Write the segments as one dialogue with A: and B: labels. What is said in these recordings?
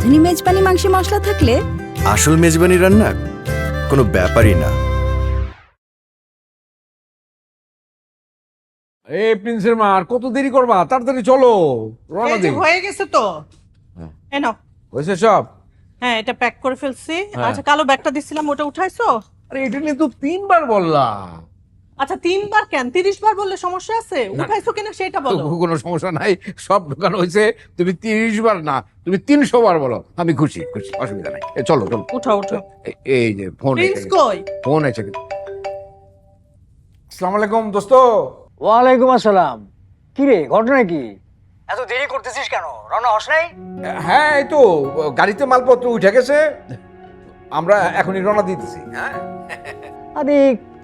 A: রাঁধুনি মেজবানি মাংসে মশলা থাকলে
B: আসল মেজবানি রান্না কোনো ব্যাপারই না।
C: এই প্রিন্সের মা আর কত দেরি করবা? তাড়াতাড়ি চলো, রওনা দিই।
D: হয়ে গেছে তো, এই নাও।
C: হয়েছে সব?
D: হ্যাঁ, এটা প্যাক করে ফেলছি।
C: হ্যাঁ।
D: আচ্ছা, কালো ব্যাগটা দিছিলাম, ওটা উঠাইছো?
C: আরে এটা নিয়ে তো 3 বার বললা।
D: আচ্ছা, 3 বার কেন, 30 বার বললে সমস্যা আছে? উঠাইছো কিনা সেটা বলো।
C: তো কোনো সমস্যা নাই, সব দোকান হয়েছে। তুমি 30 বার না, তুমি 300 বার বলো, আমি খুশি খুশি, অসুবিধা নাই। চলো চলো,
D: উঠো উঠো।
C: এই যে ফোন
D: প্রিন্স কই?
C: ফোন এসে গেছে। আসসালামু আলাইকুম দোস্ত।
E: ওয়ালাইকুম আসসালাম। কি রে, ঘটনা কি? এত দেরি করতেছিস কেন? রওনা হস নাই?
C: হ্যাঁ, এই তো গাড়িতে মালপত্র উঠে গেছে, আমরা এখনই রওনা দিতেছি। হ্যাঁ,
E: আরে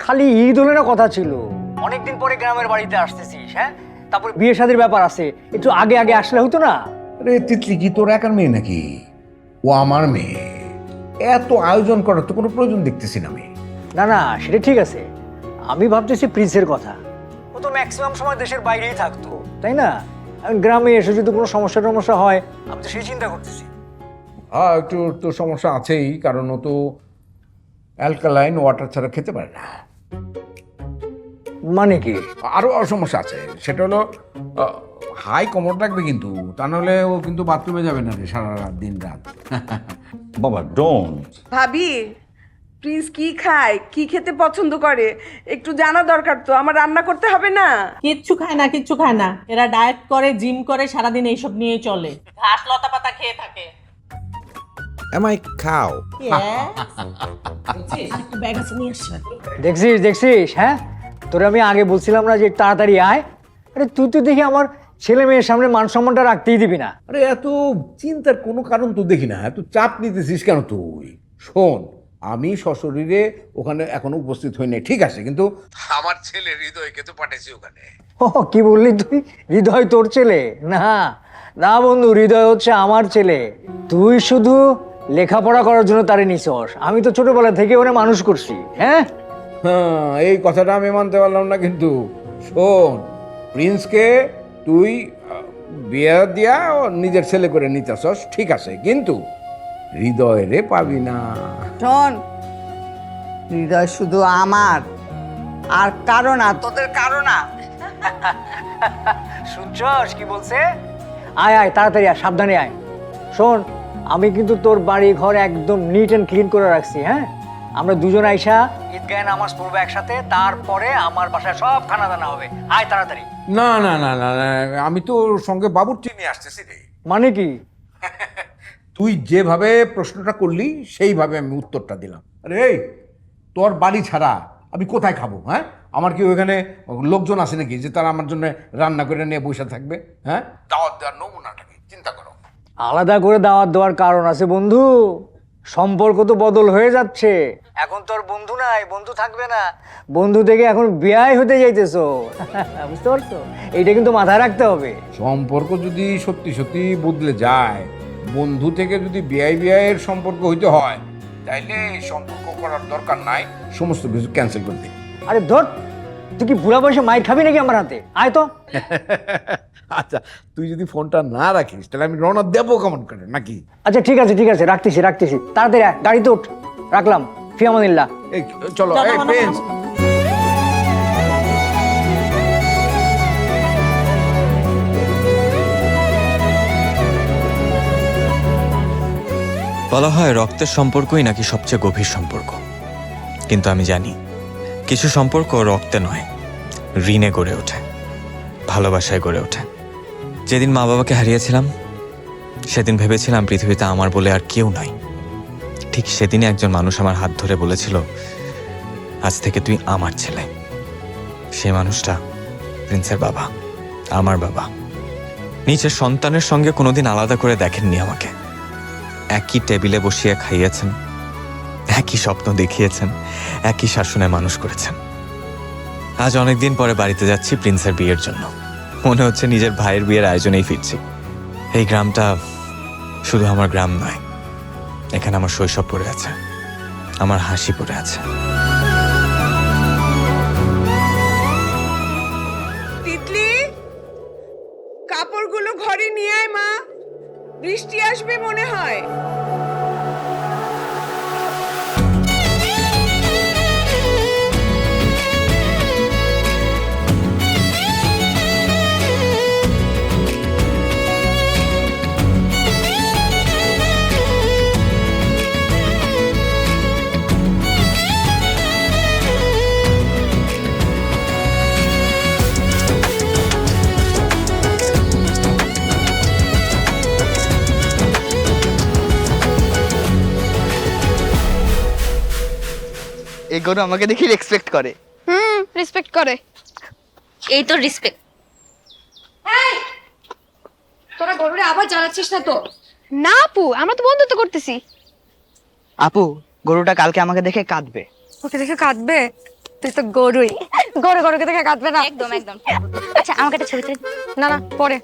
E: খালি ঈদ হলে না কথা ছিল, অনেকদিন পরে গ্রামের বাড়িতে আসতেছিস। হ্যাঁ, তারপর বিয়ে শাদীর ব্যাপার আছে, একটু আগে আগে আসলে হতো না?
C: আরে তিতলি কি তোর একার মেয়ে নাকি? ও আমার মেয়ে, এত আয়োজন করার তো কোনো প্রয়োজন দেখতেছি না আমি।
E: না না, সেটা ঠিক আছে। আমি ভাবতেছি প্রিন্সের কথা। ও তো ম্যাক্সিমাম সময় দেশের বাইরেই থাকতো, তাই না? এখন গ্রামে এসে যদি কোনো সমস্যা হয়, আমি তো সেই চিন্তা করতেছি।
C: হ্যাঁ, একটু তো সমস্যা আছেই, কারণ ও তো অ্যালকালাইন ওয়াটার ছাড়া খেতে পারে না।
E: মানে কি?
C: আরও সমস্যা আছে, সেটা হলো হাই কমর রাখবে কিন্তু, তা নাহলে ও কিন্তু বাথরুমে যাবে না রে সারা রাত দিন রাত।
F: বাবা ডোন্ট।
G: ভাবি, প্রিন্স কি খায়, কি খেতে পছন্দ করে একটু জানা দরকার তো। আমার রান্না করতে হবে না?
D: কিচ্ছু খায় না, কিচ্ছু খায় না। এরা ডায়েট করে, জিম করে, সারাদিন এইসব নিয়েই চলে। ঘাস লতা পাতা খেয়ে থাকে।
B: Am I cow?
D: ব্যাগ আছে, নিয়ে আসি।
E: দেখছিস? হ্যাঁ, তোরে আমি আগে বলছিলাম না যে তাড়াতাড়ি আয়? আরে তুই তো দেখি আমার ছেলে মেয়ের সামনে মান সম্মানটা রাখতেই দিবি না।
C: আরে এত চিন্তার কোনো কারণ তো দেখি না, এত চাপ নিতেছিস কেন তুই? শোন, আমি সশরীরে ওখানে এখনো উপস্থিত হই নাই, ঠিক আছে, কিন্তু আমার ছেলে হৃদয়কে তো পাঠাইছি ওখানে।
E: ও কি বললি তুই? হৃদয় তোর ছেলে? না না বন্ধু, হৃদয় হচ্ছে আমার ছেলে। তুই শুধু লেখাপড়া করার জন্য তারে নিছস, আমি তো ছোটবেলা থেকে ওরে মানুষ করছি। হ্যাঁ
C: হ্যাঁ, এই কথাটা আমি মানতে পারলাম না, কিন্তু শোন, প্রিন্সকে তুই বিয়ে দিয়া ও নিজের ছেলে করে নিতেছস, ঠিক আছে, কিন্তু হৃদয় রে পাবি না।
G: শোন, হৃদয় শুধু আমার, আর কারো না, তোদের কারো না।
E: শুনছস কি বলছে? আয় আয়, তাড়াতাড়ি আয়, সাবধানে আয়। শোন, আমি কিন্তু তোর বাড়ি ঘর একদম নিট অ্যান্ড ক্লিন করে রাখছি। হ্যাঁ, আমরা দুজন আইসা ঈদগাহে নামাজ পড়বো একসাথে, তারপরে আমার বাসায় সব খানা দানা হবে। আয় তাড়াতাড়ি।
C: না না না না না, আমি তো ওর সঙ্গে বাবুর্চি নিয়ে আসতেছি রে।
E: মানে কি?
C: তুই যেভাবে প্রশ্নটা করলি সেইভাবে আমি উত্তরটা দিলাম। আরে এই, তোর বাড়ি ছাড়া আমি কোথায় খাবো? হ্যাঁ, আমার কি ওখানে লোকজন আছে নাকি যে তারা আমার জন্য রান্না করে নিয়ে বসে থাকবে? হ্যাঁ, দাওয়াত দেওয়ার নমুনাটাকে চিন্তা করো।
E: আলাদা করে দাওয়াত দেওয়ার কারণ আছে বন্ধু, সম্পর্ক তো বদল হয়ে যাচ্ছে। এখন তোর বন্ধু নাই, বন্ধু থাকবে না, বন্ধু থেকে এখন বিয়ে হতে যাইতেছো। বুঝতে পারছো? এইটা কিন্তু মাথায় রাখতে হবে।
C: সম্পর্ক যদি সত্যি সত্যি বদলে যায়, বন্ধু থেকে যদি বিয়ের সম্পর্ক হইতে হয়, তাইলে সম্পর্ক করার দরকার নাই, সমস্ত কিছু ক্যান্সেল করে দিই।
E: আরে ধর, তুই কি বুড়া বয়সে মাইর খাবি নাকি আমার হাতে? আয় তো।
C: আচ্ছা, তুই যদি ফোনটা না রাখিস তাহলে আমি রওনা দেবো কেমন করে নাকি?
E: আচ্ছা ঠিক আছে, রাখতেছি। তাড়াতাড়ি আয়, গাড়িতে উঠ। রাখলাম, ফি আমানিল্লাহ।
C: এই চলো, এই প্রিন্স।
H: বলা হয় রক্তের সম্পর্কই নাকি সবচেয়ে গভীর সম্পর্ক, কিন্তু আমি জানি কিছু সম্পর্ক রক্তে নয়, ঋণে গড়ে ওঠে, ভালোবাসায় গড়ে ওঠে। যেদিন মা বাবাকে হারিয়েছিলাম, সেদিন ভেবেছিলাম পৃথিবীতে আমার বলে আর কেউ নাই। ঠিক সেদিনই একজন মানুষ আমার হাত ধরে বলেছিল, আজ থেকে তুই আমার ছেলে। সেই মানুষটা প্রিন্সের বাবা, আমার বাবা। নিজের সন্তানের সঙ্গে কোনোদিন আলাদা করে দেখেননি আমাকে। একই টেবিলে বসিয়ে খাইয়েছেন, একই স্বপ্ন দেখিয়েছেন, একই শাসনে মানুষ করেছেন। আজ অনেকদিন পরে বাড়িতে যাচ্ছি প্রিন্সের বিয়ের জন্য। মনে হচ্ছে নিজের ভাইয়ের বিয়ের আয়োজনেই ফিরছি। এই গ্রামটা শুধু আমার গ্রাম নয়, এখানে আমার শৈশব পড়ে আছে, আমার হাসি পড়ে আছে।
G: তিতলি, কাপড়গুলো ঘরে নিয়ে আয় মা, বৃষ্টি আসবে মনে হয়।
I: এই গরু আমাকে দেখি রেসপেক্ট করে।
J: রেসপেক্ট করে। এই তো রেসপেক্ট। এই তোরা গরুরে আবার জ্বালাচ্ছিস না তো? না আপু, আমরা তো বন্ধুত্ব করতেছি।
I: আপু, গরুটা কালকে আমাকে দেখে কাঁদবে।
J: ওকে দেখে কাঁদবে? তুই তো গরুই, গরুকে দেখে কাঁদবে না? একদম একদম। আচ্ছা আমাকে একটা ছবি তুলে। না না, পরে।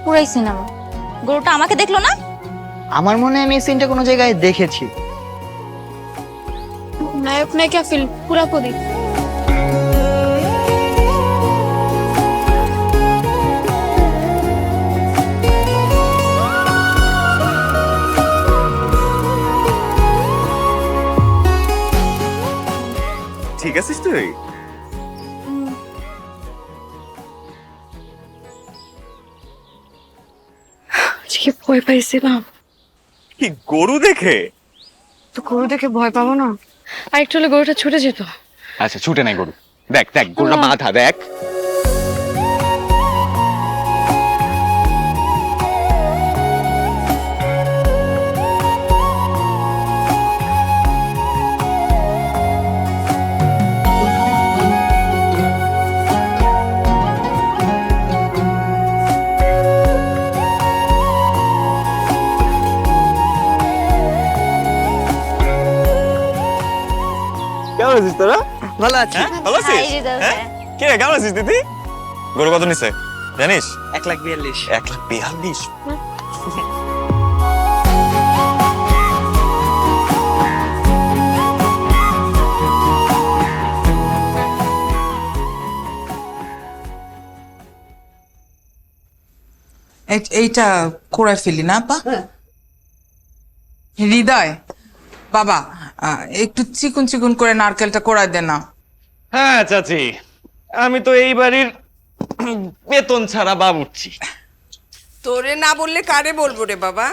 J: পুরাই সিনেমা। গরুটা আমাকে দেখলো না?
I: আমার মনে হয় আমি এই সিনটা কোনো জায়গায় দেখেছি।
J: নায়ক নায়িকা ফিল্ম পুরাপুরি।
B: ঠিক আছিস তুই?
J: আজকে ভয় পাইছিলাম।
B: কি গরু দেখে?
J: তো গরু দেখে ভয় পাবো না? আর একটু হলে গরুটা ছুটে যেত।
B: আচ্ছা, ছুটে নাই গরু। দেখ দেখ গরুটা মাথা দেখ। কেমন আছিস তোরা?
I: ভালো আছি।
B: ভালো আছিস? কে কেমন আছিস দিদি? গরু কত নিছে জানিস?
I: 1,42,000।
B: 1,42,000।
K: এইটা করে ফেলি না আপা? হৃদয় বাবা, একটু চিকুন চিকুন করে নারকেলটা কোড়ায় দে না।
L: হ্যাঁ চাচি, আমি তো এই বাড়ির বেতন ছাড়া বাবুর্চি।
G: তোরে না বললে কারে বলবো রে বাবা?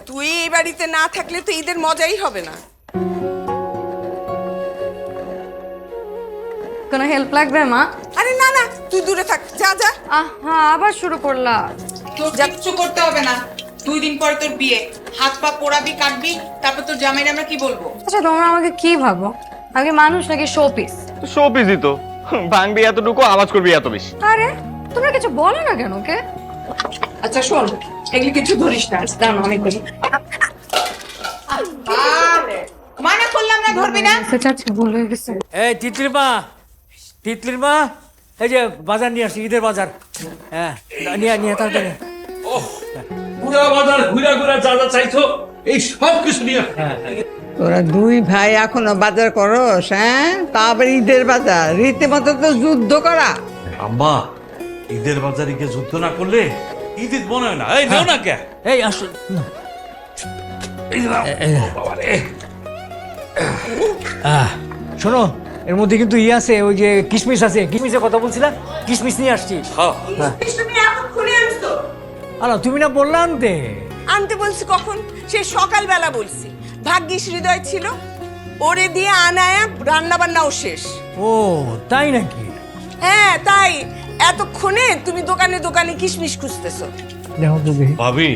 G: তুই এই বাড়িতে না থাকলে তো ঈদের মজাই হবে না।
J: কোনো হেল্প লাগবে মা?
G: আরে না না, তুই দূরে থাক, যা যা।
J: হ্যাঁ, আবার শুরু করলা।
K: তোর কিচ্ছু করতে হবে না। 2 দিন পরে তোর বিয়ে, হাত পা পোড়াবি, কাটবি, তারপর তোর জামাইরে আমরা কি বলবো?
J: আচ্ছা তোমরা আমাকে কি ভাবো? আগে মানুষ নাকি শোপিস?
L: শোপিসই তো, ভাঙবি এতটুকু, আওয়াজ করবি এত বেশি।
J: আরে তোমরা কিছু বলো না কেন ওকে?
G: আচ্ছা শোন, এগুলি কিছু ধরিস না, দাঁড়ানো আমি করি।
K: মানা করলাম না, ধরবি না।
J: চাচি ভুল হয়ে গেছে।
E: এই তিতলির মা, এই যে বাজার নিয়ে আসছি, ঈদের বাজার। হ্যাঁ, নিয়ে তাড়াতাড়ি।
L: পুরো বাজার ঘুরে ঘুরে যা যা চাইছো এই সব কিছু নিয়ে।
K: তোরা 2 ভাই এখনো বাজার করস? হ্যাঁ, তারপর ঈদের বাজার রীতিমতো তো যুদ্ধ করা।
L: আম্মা, ঈদের বাজারে গিয়ে যুদ্ধ না করলে ঈদ মনে হয় না। এই নেও না কে?
E: এই আসো। শোনো, এর মধ্যে কিন্তু আছে, ওই যে কিশমিশ আছে। কিশমিশের কথা বলছিলাম, কিশমিশ নিয়ে আসছি।
G: তুমি এতক্ষণে আনছো?
E: আরে তুমি না বললা আনতে?
G: আনতে বলছি কখন? সে সকালবেলা বলছি। ভাগ্যিস হৃদয় ছিল, ওরে দিয়ে আনায়া রান্না বান্নাও শেষ।
E: ও তাই নাকি?
G: হ্যাঁ তাই। এতক্ষণে তুমি দোকানে দোকানে কিশমিশ খুঁজতেছো।
E: দেখো তো দেখি।
L: ভাবি,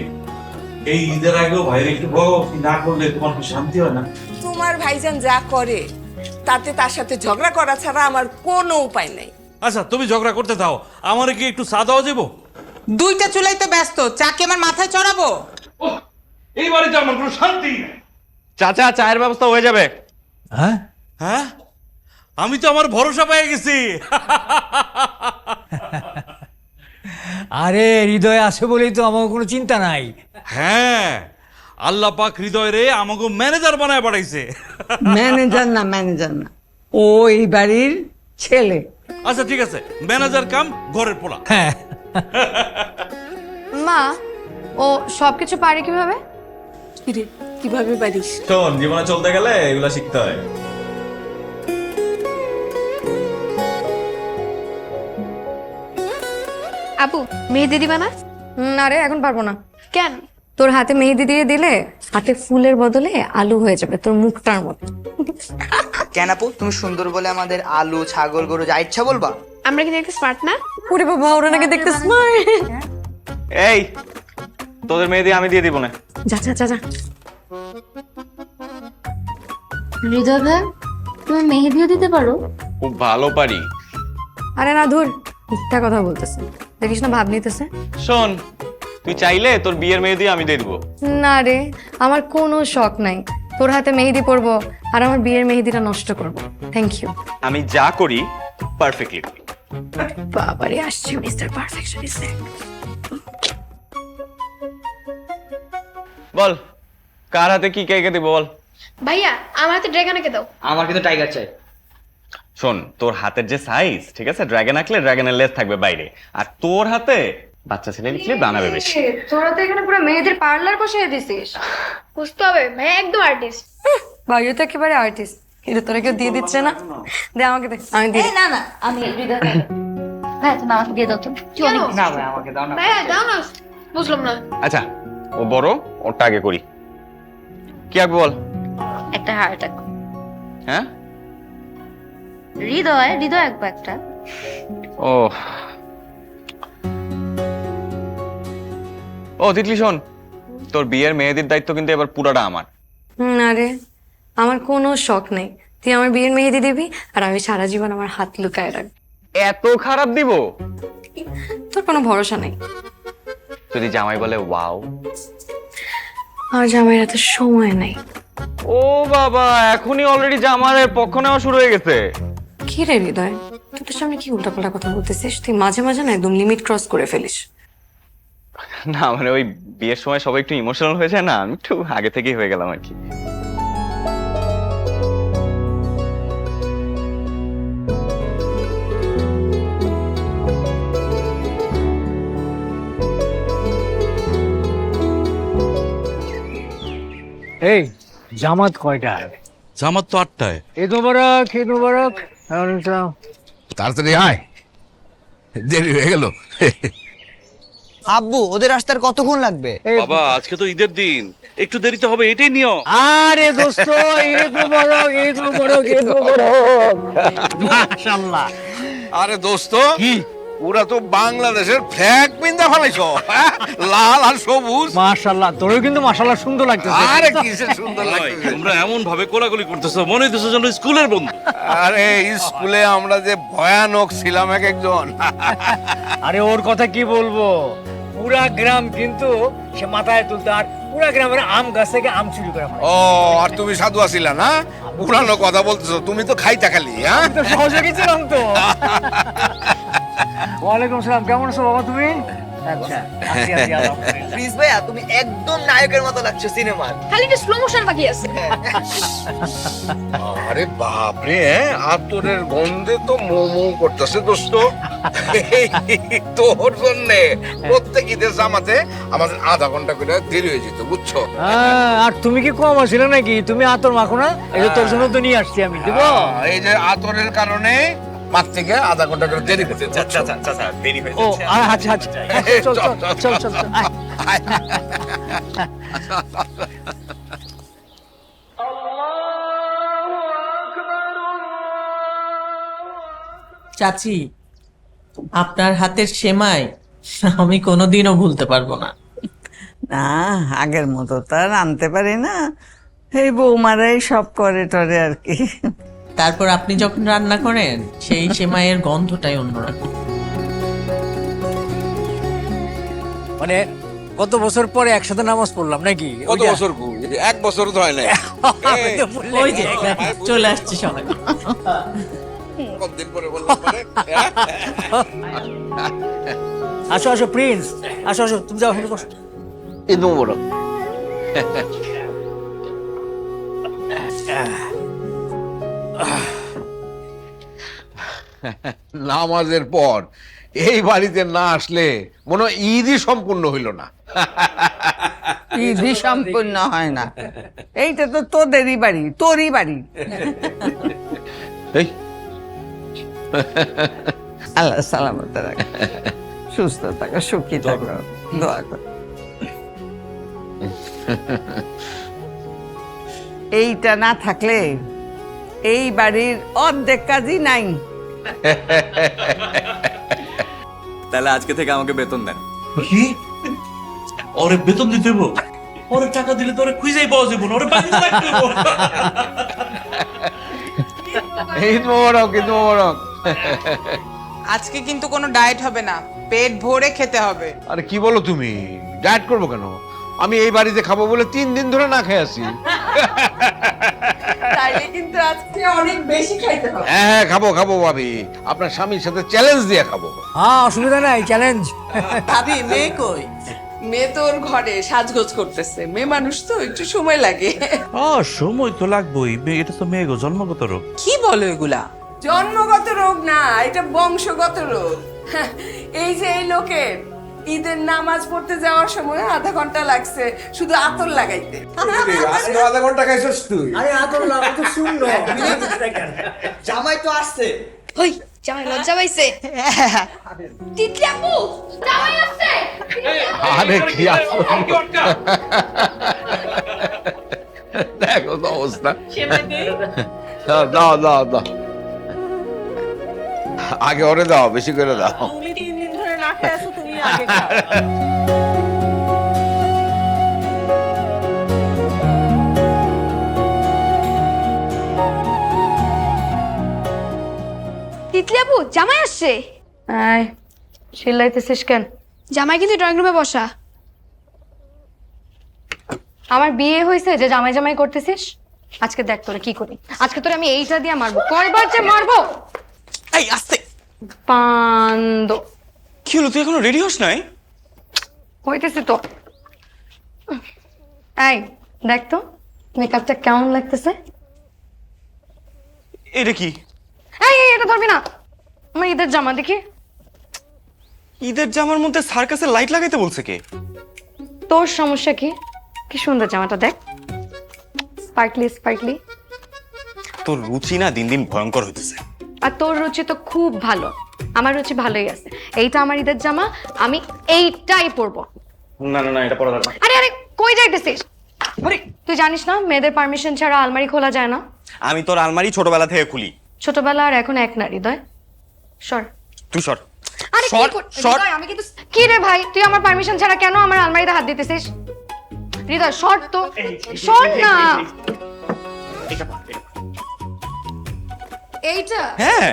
L: এই ঈদের আগেও ভাইয়ের একটু বকাবকি না করলে তোমার কি শান্তি হয় না?
G: তোমার ভাইজান যা করে তাতে তার সাথে ঝগড়া করা ছাড়া আমার কোনো উপায় নাই।
L: আচ্ছা তুমি ঝগড়া করতে দাও, আমারে কি একটু চা দেওয়া যাবো?
K: 2টা চুলাই তো ব্যস্ত, চা কি আমার মাথায় চড়াবো?
L: এই বাড়িতে আমার কোনো শান্তি নেই। চাচা চায়ের ব্যবস্থা হয়ে যাবে।
E: হ্যাঁ
F: হ্যাঁ আমি তো আমার ভরসা পেয়ে গেছি।
E: আরে হৃদয় আছে বলেই তো আমার কোনো চিন্তা নাই।
F: হ্যাঁ আল্লাহ পাক হৃদয় রে আমাকে ম্যানেজার বানায় পাঠাইছে।
K: ম্যানেজার না ও এই বাড়ির ছেলে।
F: আচ্ছা ঠিক আছে, ম্যানেজার কাম ঘরের পোলা।
E: হ্যাঁ
J: মা ও সবকিছু পারে কিভাবে?
G: কিরে কিভাবে পারিস?
B: শোন, জীবনে চলতে গেলে এগুলো শিখতে হয়।
J: আপু মেহেদি দিবা না?
A: না রে, এখন পারবো না।
J: কেন?
A: তোর হাতে মেহেদি দিয়ে দিলে হাতে ফুলের বদলে আলু হয়ে যাবে, তোর মুখটার মতো।
I: কেন আপু, তুমি সুন্দর বলে আমাদের আলু, ছাগল, গরু যা ইচ্ছা বলবা?
J: আমরা কি দেখতে স্মার্ট না?
A: ওরে বাবা, ওরা নাকি দেখতে স্মার্ট।
L: এই তোদের মেহেদি আমি দিয়ে দিব না।
A: যা যা যা যা।
J: হৃদয় ভাই তুমি মেহেদিও দিতে পারো?
L: খুব ভালো পারি।
A: আরে না ধুর, মিথ্যা কথা বলতেছে, দেখিস না ভাব নিতেছে।
L: শোন, তুই চাইলে তোর বিয়ের মেহেদি আমি দিয়ে দিব।
A: না রে, আমার কোনো শখ নাই তোর হাতে মেহেদি পরবো আর আমার বিয়ের মেহেদিটা নষ্ট করবো। Thank you.
L: আমি যা করি পারফেক্টলি করি।
A: বাবারে আসছে মিস্টার পারফেকশনিস্ট।
L: বল কার হাতে কি কে দিব বল।
J: ভাইয়া আমার হাতে ড্রাগন এঁকে দাও।
I: আমার কিন্তু টাইগার চাই।
L: শোন, তোর হাতের যে সাইজ, ঠিক আছে, ড্রাগন আঁকলে ড্রাগনের লেজ থাকবে বাইরে, আর তোর হাতে বাচ্চা ছেলে লিখলে বানাবে বেশি।
A: তোরা তো এখানে পুরো মেয়েদের পার্লার বসিয়ে দিছিস।
J: বুঝতে হবে ভাইয়া একদম আর্টিস্ট।
A: ভাইও তো একেবারে আর্টিস্ট। কিন্তু তোরা কেউ দিয়ে দিচ্ছে না, দে আমাকে দে, আমি দিই।
J: না না আমি হৃদয় ভাইয়া তুমি আমাকে দিয়ে দাও তো।
I: না ভাই আমাকে দাও না।
J: ভাইয়া দাও না। বুঝলাম না।
L: আচ্ছা ও বড়, ওরটা আগে করি। কি আঁকবো বল?
J: একটা হার্ট আঁকো।
L: হ্যাঁ
J: হৃদয় হৃদয় আঁকবো একটা।
L: ও ও তিতলি শোন, তোর বিয়ের মেহেদির দায়িত্ব কিন্তু এবার পুরাটা আমার।
A: না রে, আমার কোনো শখ নেই, তুই আমার বিয়ের মেহেদি দিবি আর আমি সারা জীবন আমার হাত লুকায় রাখবো।
L: এত খারাপ দিব?
A: তোর কোনো ভরসা নেই।
L: যদি জামাই বলে ওয়াও?
A: আর জামাইয়ের এত সময় নাই।
L: ও বাবা, এখনই অলরেডি জামাইয়ের পক্ষ নেওয়া শুরু হয়ে গেছে।
A: কি রে হৃদয়, তুই তোর সামনে কি উল্টাপাল্টা কথা বলতেছিস? তুই মাঝে মাঝে না একদম লিমিট ক্রস করে ফেলিস।
L: না মানে ওই বিয়ের সময় সবাই একটু ইমোশনাল হয়ে যায় না, আমি একটু আগে থেকেই হয়ে গেলাম আর কি।
E: এই জামাত কয়টায়?
F: জামাত তো 8টায়।
E: ঈদ মোবারক, ঈদ মোবারক।
C: তাড়াতাড়ি আয়, দেরি হয়ে গেল।
I: আব্বু ওদের আসতে আর কতক্ষণ লাগবে?
F: বাবা আজকে তো ঈদের দিন, একটু দেরিতে হবে, এটাই নিয়ম।
E: আরে দোস্ত, ঈদ মোবারক, ঈদ মোবারক, ঈদ মোবারক। মাশাআল্লাহ।
C: আরে দোস্ত, কি ওরা তো বাংলাদেশের ফ্ল্যাগ পিন্দা ফেলাইছো, লাল আর সবুজ।
E: মাশাআল্লাহ, তোরও কিন্তু মাশাআল্লাহ সুন্দর লাগতেছে।
C: আরে কিসের সুন্দর লাগছে।
F: তোমরা এমন ভাবে কোলাকুলি করতেছো, মনে হইতেছে যেন স্কুলের বন্ধু।
C: আরে স্কুলে আমরা যে ভয়ানক ছিলাম এক একজন।
E: আরে ওর কথা কি বলবো, পুরা গ্রাম কিন্তু সে মাথায় তুলতো, আর পুরা গ্রামের আম গাছ থেকে আম চুরি করে খায়।
C: ও, আর তুমি সাধু আছিলা না? পুরানো কথা বলতেছো, তুমি তো খাইতা খালি। হ্যাঁ,
E: আমি তো সহযোগী ছিলাম তো। ওয়ালাইকুম আসসালাম, কেমন আছো বাবা তুমি? আচ্ছা আছি আছি আলহামদুলিল্লাহ।
I: প্লিজ ভাইয়া, তুমি একদম নায়কের মতো লাগছো সিনেমার।
J: খালি একটা স্লো মোশন বাকি আছে।
C: আরে বাপরে, আতরের গন্ধে তো মোমো করতেছে দোস্ত। তোর জন্য প্রত্যেক ঈদের জামাতে আমাদের আধা ঘন্টা করে দেরি হয়ে যেত, বুঝছো?
E: আর তুমি কি কম আছিলে নাকি? তুমি আতর মাখো না, এই যে তোর জন্য তো নিয়ে আসছি আমি, দিব।
C: এই যে আতরের কারণে মাঠ থেকে আধা ঘন্টা করে দেরি হয়েছে।
B: দেরি হয়ে
E: ও
B: যাচ্ছে।
E: আচ্ছা আচ্ছা, চল চল চল চল চল, আয়।
D: চাচি, আপনার হাতের সেমাই আমি কোনোদিনও ভুলতে পারবো না।
K: না, আগের মতো তো আর আনতে পারি না, এই বৌমারাই সব করে টরে আর কি।
D: তারপর আপনি যখন রান্না করেন সেই সেমাইয়ের গন্ধটাই অন্যরকম।
E: মানে কত বছর পরে একসাথে নামাজ পড়লাম নাকি?
C: কত বছর এক বছর তো হয় না
D: ওই যে চলে আসছে সবাই।
C: কতদিন পরে বললাম মানে
E: আসো আসো প্রিন্স, আসো আসো, তুমি যাও, হেঁটে বসো।
C: ঈদ মোবারক। নামাজের পর এই বাড়িতে না আসলে মনে হয় ঈদই সম্পূর্ণ হইল না।
K: ঈদই সম্পূর্ণ হয় না, এইটা তো তোদেরই বাড়ি, তোরই বাড়ি।
C: এই
K: আল্লাহ সালামত রাখ, সুস্থ থাকো, সুখী থাকো, দোয়া কর। এইটা না থাকলে এই বাড়ির অর্ধেক কাজই নাই।
H: তাহলে আজকে থেকে আমাকে বেতন দেন।
F: কি ওরে বেতন দিতে হইব? ওরে টাকা দিলে তো ওরে খুঁজেই পাওয়া যাবে না, ওরে বাড়িতে রাখতে হইব।
C: ঈদ মোবারক, ঈদ মোবারক।
G: আজকে কিন্তু কোনো ডায়েট হবে না, পেট ভরে খেতে হবে।
C: আরে কি বলো তুমি, ডায়েট করবো কেন? আমি এই বাড়িতে খাবো বলে 3 দিন ধরে না খেয়ে আছি।
G: তাইলে কিন্তু আজকে অনেক বেশি খাইতে হবে।
C: হ্যাঁ খাবো খাবো ভাবি, আপনার স্বামীর সাথে চ্যালেঞ্জ দিয়ে খাবো।
E: হ্যাঁ, অসুবিধা নাই, চ্যালেঞ্জ।
D: ভাবি মেয়ে কই?
G: মেয়ে তো ওর ঘরে সাজগোজ করতেছে, মেয়ে মানুষ তো একটু সময় লাগে।
F: সময় তো লাগবেই, এটা তো মেয়ে জন্মগত রোগ।
G: কি বলো এগুলা? জন্মগত রোগ না, এটা বংশগত রোগ। এই যে এই লোকের ঈদের নামাজ পড়তে যাওয়ার সময় আধা ঘন্টা লাগছে শুধু আতর লাগাইতে।
C: আধা ঘন্টা খাইছিস তুই?
E: আরে আদর লাভ তো শুনলো,
I: জামাই তো আসছে।
J: ওই জামাই লজ্জা পাইছে। তিতলি আপু, জামাই আসছে।
C: আরে কি দেখো তো অবস্থা। দাও দাও দাও, আগে ওরে দাও, বেশি করে দাও।
D: তুমি 3 দিন ধরে না খেয়ে আছো, তুমি আগে খাও।
J: তিতলি আপু, জামাই আসছে।
A: আয়, চিল্লাইতেছিস কেন?
J: জামাই কিন্তু ড্রয়িং রুমে বসা।
A: আমার বিয়ে হয়েছে যে জামাই জামাই করতেছিস? আজকে দেখ তোরা কি করি। আজকে তোরা আমি এইটা দিয়ে মারবো, কয়বার যে মারবো।
B: এই আস্তে।
A: পান্দ
B: কি হলো, তুই এখনো রেডি হস নাই?
A: হইতেছে তো। এই দেখ তো মেকআপটা কেমন লাগতেছে।
B: এটা কি?
A: এই এটা ধরবি না, আমার ঈদের জামা দেখি।
B: ঈদের জামার মধ্যে সার্কাসের লাইট লাগাইতে বলছে কে?
A: তোর সমস্যা কি? কি সুন্দর জামাটা দেখ, স্পার্কলি স্পার্কলি।
B: তোর রুচি না দিন দিন ভয়ঙ্কর হইতেছে।
A: আর তোর রুচি তো খুব ভালো, আমার রুচি ভালোই আছে। এইটা আমার ঈদের জামা, আমি এইটাই পরবো।
B: না না না, এটা পড়া যাবে না।
A: আরে আরে কই যাইতেছিস? তুই জানিস না মেয়েদের পারমিশন ছাড়া আলমারি খোলা যায় না?
B: আমি তোর আলমারি ছোটবেলা থেকে খুলি।
A: ছোটবেলা আর এখন এক না হৃদয়। সর
B: তুই সর।
A: আরে কি
B: শর্ট,
A: কর-
B: শর্ট।
A: হৃদয়, আমি কিন্তু কি রে ভাই, তুই আমার পারমিশন ছাড়া কেন আমার আলমারিতে হাত দিতেছিস? হৃদয় শর্ট তো, শর্ট না। এইটা
B: হ্যাঁ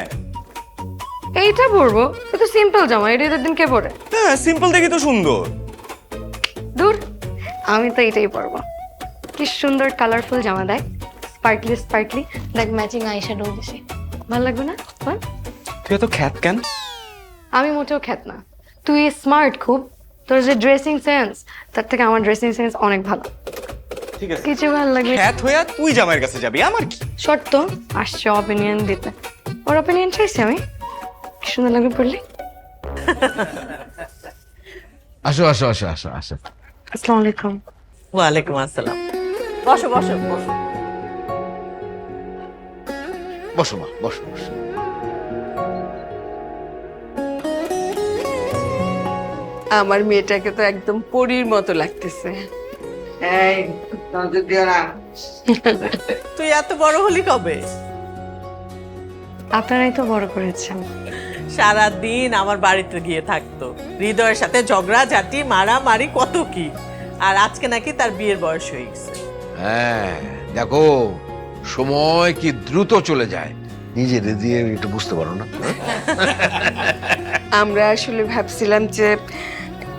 A: এইটা পরবো, এটা সিম্পল জামা, এটা ঈদের দিন কে পরে?
B: হ্যাঁ, সিম্পল দেখি তো সুন্দর।
A: দূর, আমি তো এটাই পরবো। কি সুন্দর কালারফুল জামা, দেখ স্পার্কলি স্পার্কলি, দেখ ম্যাচিং আইশ্যাডো দিছি, ভালো লাগবে না বল?
B: তুই এত খ্যাত কেন?
A: আমি মোটেও খ্যাত না, তুই স্মার্ট খুব। তোর যে ড্রেসিং সেন্স, তার থেকে আমার ড্রেসিং সেন্স অনেক ভালো।
B: ঠিক আছে,
A: কিছু ভালো লাগবে।
B: খ্যাত হইয়া তুই জামাইয়ের কাছে যাবি, আমার কি?
A: শর্ত আসছে অপিনিয়ন দিতে, ওর অপিনিয়ন চাইছি আমি। কি সুন্দর লাগবে পড়লি।
C: আসো আসো আসো আসো আসো।
A: আসসালামু আলাইকুম।
D: ওয়ালাইকুম আসসালাম। বসো বসো বসো।
C: বসো মা, বসো বসো।
G: আমার মেয়েটাকে তো একদম পরীর মতো লাগতেছে।
K: এই নজর দিও না।
D: তুই এত বড় হলি কবে?
A: আপনারাই তো বড় করেছেন।
D: সারাদিন আমার বাড়িতে গিয়ে থাকতো, হৃদয়ের সাথে ঝগড়া ঝাঁটি মারামারি কত কি। আর আজকে নাকি তার বিয়ের বয়স হয়ে গেছে।
C: হ্যাঁ দেখো, সময় কি দ্রুত চলে যায়, নিজের দিয়ে একটু বুঝতে পারো না?
G: আমরা আসলে ভাবছিলাম যে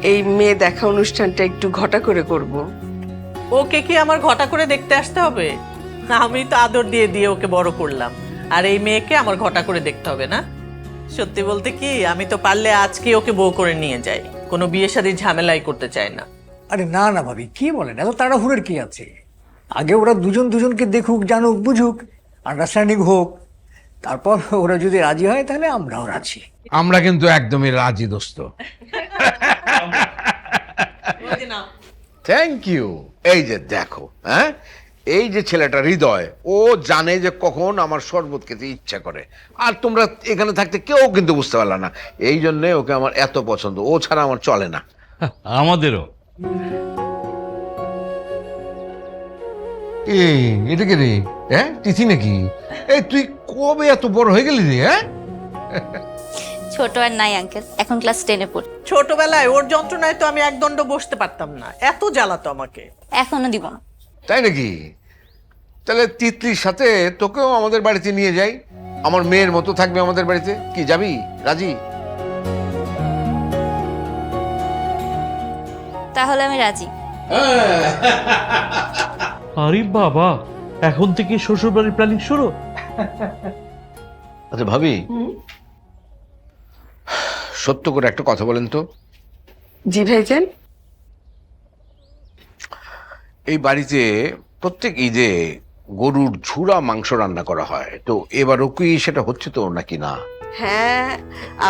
G: এই মেয়ে দেখা অনুষ্ঠানটা একটু ঘটা করে করব।
D: ওকে কি আমার ঘটা করে দেখতে আসতে হবে? আমি তো আদর দিয়ে দিয়ে ওকে বড় করলাম, আর এই মেয়েকে আমার ঘটা করে দেখতে হবে না? সত্যি বলতে কি, আমি তো পারলে আজকে ওকে বউ করে নিয়ে যাই, কোনো বিয়ে শাদীর ঝামেলাই করতে চাই না।
E: আরে না না ভাবি, কি বলেন, এত তাড়াহুড়োর কি আছে? আগে ওরা দুজন দুজনকে দেখুক, জানুক, বুঝুক, আন্ডারস্ট্যান্ডিং হোক, তারপর ওরা যদি রাজি হয় তাহলে আমরাও রাজি।
C: আমরা কিন্তু একদমই রাজি দোস্ত। Thank you. এই যে দেখো, হ্যাঁ, এই যে ছেলেটা হৃদয়, ও জানে যে কখন আমার শরবত খেতে ইচ্ছা করে, আর তোমরা এখানে থাকতে কেউ কিন্তু বুঝতে পারলা না। এই জন্য ওকে আমার এত পছন্দ, ও ছাড়া আমার চলে না।
F: আমাদেরও।
C: এই এটা কে রে? হ্যাঁ, তিথি নাকি? এই তুই কবে এত বড় হয়ে গেলি রে? হ্যাঁ,
J: ছোট আর নাই আঙ্কেল, এখন ক্লাস 10-এ পড়ি।
D: ছোটবেলায় ওর যন্ত্রণায় তো আমি একদণ্ড বসতে পারতাম না, এত জ্বালাতো আমাকে।
J: এখনো দিব না।
C: তাই নাকি? তাহলে তিতলির সাথে তোকেও আমাদের বাড়িতে নিয়ে যাই, আমার মেয়ের মতো থাকবে আমাদের বাড়িতে। কি যাবি? রাজি?
J: তাহলে আমি রাজি।
F: আরে বাবা, এখন থেকে শ্বশুর বাড়ির প্ল্যানিং শুরু?
C: আচ্ছা ভাবি, সত্য করে একটা কথা বলেন তো।
G: জি ভাইজান।
C: এই বাড়িতে প্রত্যেক ঈদে গরুর ঝুরা মাংস রান্না করা হয়, তো এবারও কি সেটা হচ্ছে তো নাকি না?
G: হ্যাঁ,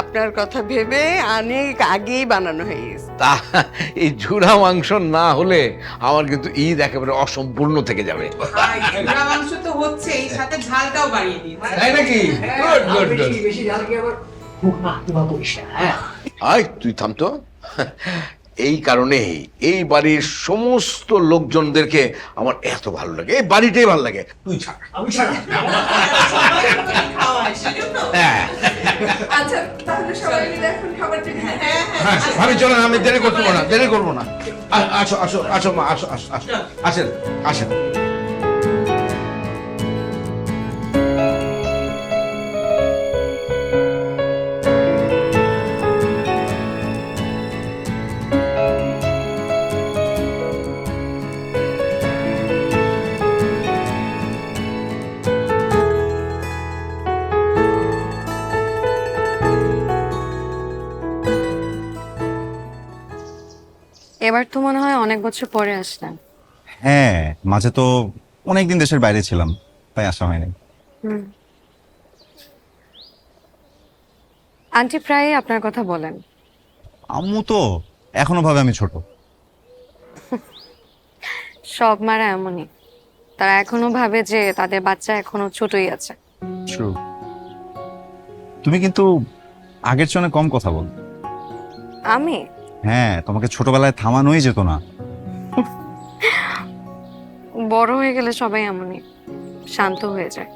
G: আপনার কথা ভেবে অনেক আগেই বানানো হয়ে গেছে।
C: তা এই ঝুরা মাংস না হলে আমার কিন্তু ঈদ একেবারে অসম্পূর্ণ থেকে যাবে।
G: মাংস তো হচ্ছে, এই সাথে ঝালটাও বাড়িয়ে দিন।
C: তাই নাকি? Good good good.
E: বেশি ঝাল কি আবার মুখা করিস না, হ্যাঁ?
C: আয় তুই থাম তো। এই কারণেই এই বাড়ির সমস্ত লোকজনদেরকে আমার এত ভালো লাগে, এই বাড়িটাই ভালো লাগে। তুই ছাড়,
E: আমি ছাড়া।
C: হ্যাঁ
G: আচ্ছা, তাহলে সবাই মিলে এখন খাবার টেবিলে। হ্যাঁ
C: হ্যাঁ, ভাবি চলেন, আমি দেরি করবো না, দেরি করবো না। আসো আসো আসো মা, আসো আসো আসো, আসেন আসেন।
A: এবার তো মনে হয় অনেক বছর পরে আসলেন।
B: হ্যাঁ, মাঝে তো অনেকদিন দেশের বাইরে ছিলাম, তাই আসা হয়নি।
A: আন্টি প্রায়ই আপনার কথা বলেন।
B: আম্মু তো এখনো ভাবে আমি ছোট।
A: সব মারা এমনই, তারা এখনো ভাবে যে তাদের বাচ্চা এখনো ছোটই আছে।
B: ট্রু। তুমি কিন্তু আগের চেয়ে অনেক কম কথা বল।
A: আমি?
B: হ্যাঁ, তোমাকে ছোটবেলায় থামানোই যেত না।
A: বড় হয়ে গেলে সবাই এমনই, শান্ত হয়ে যায়।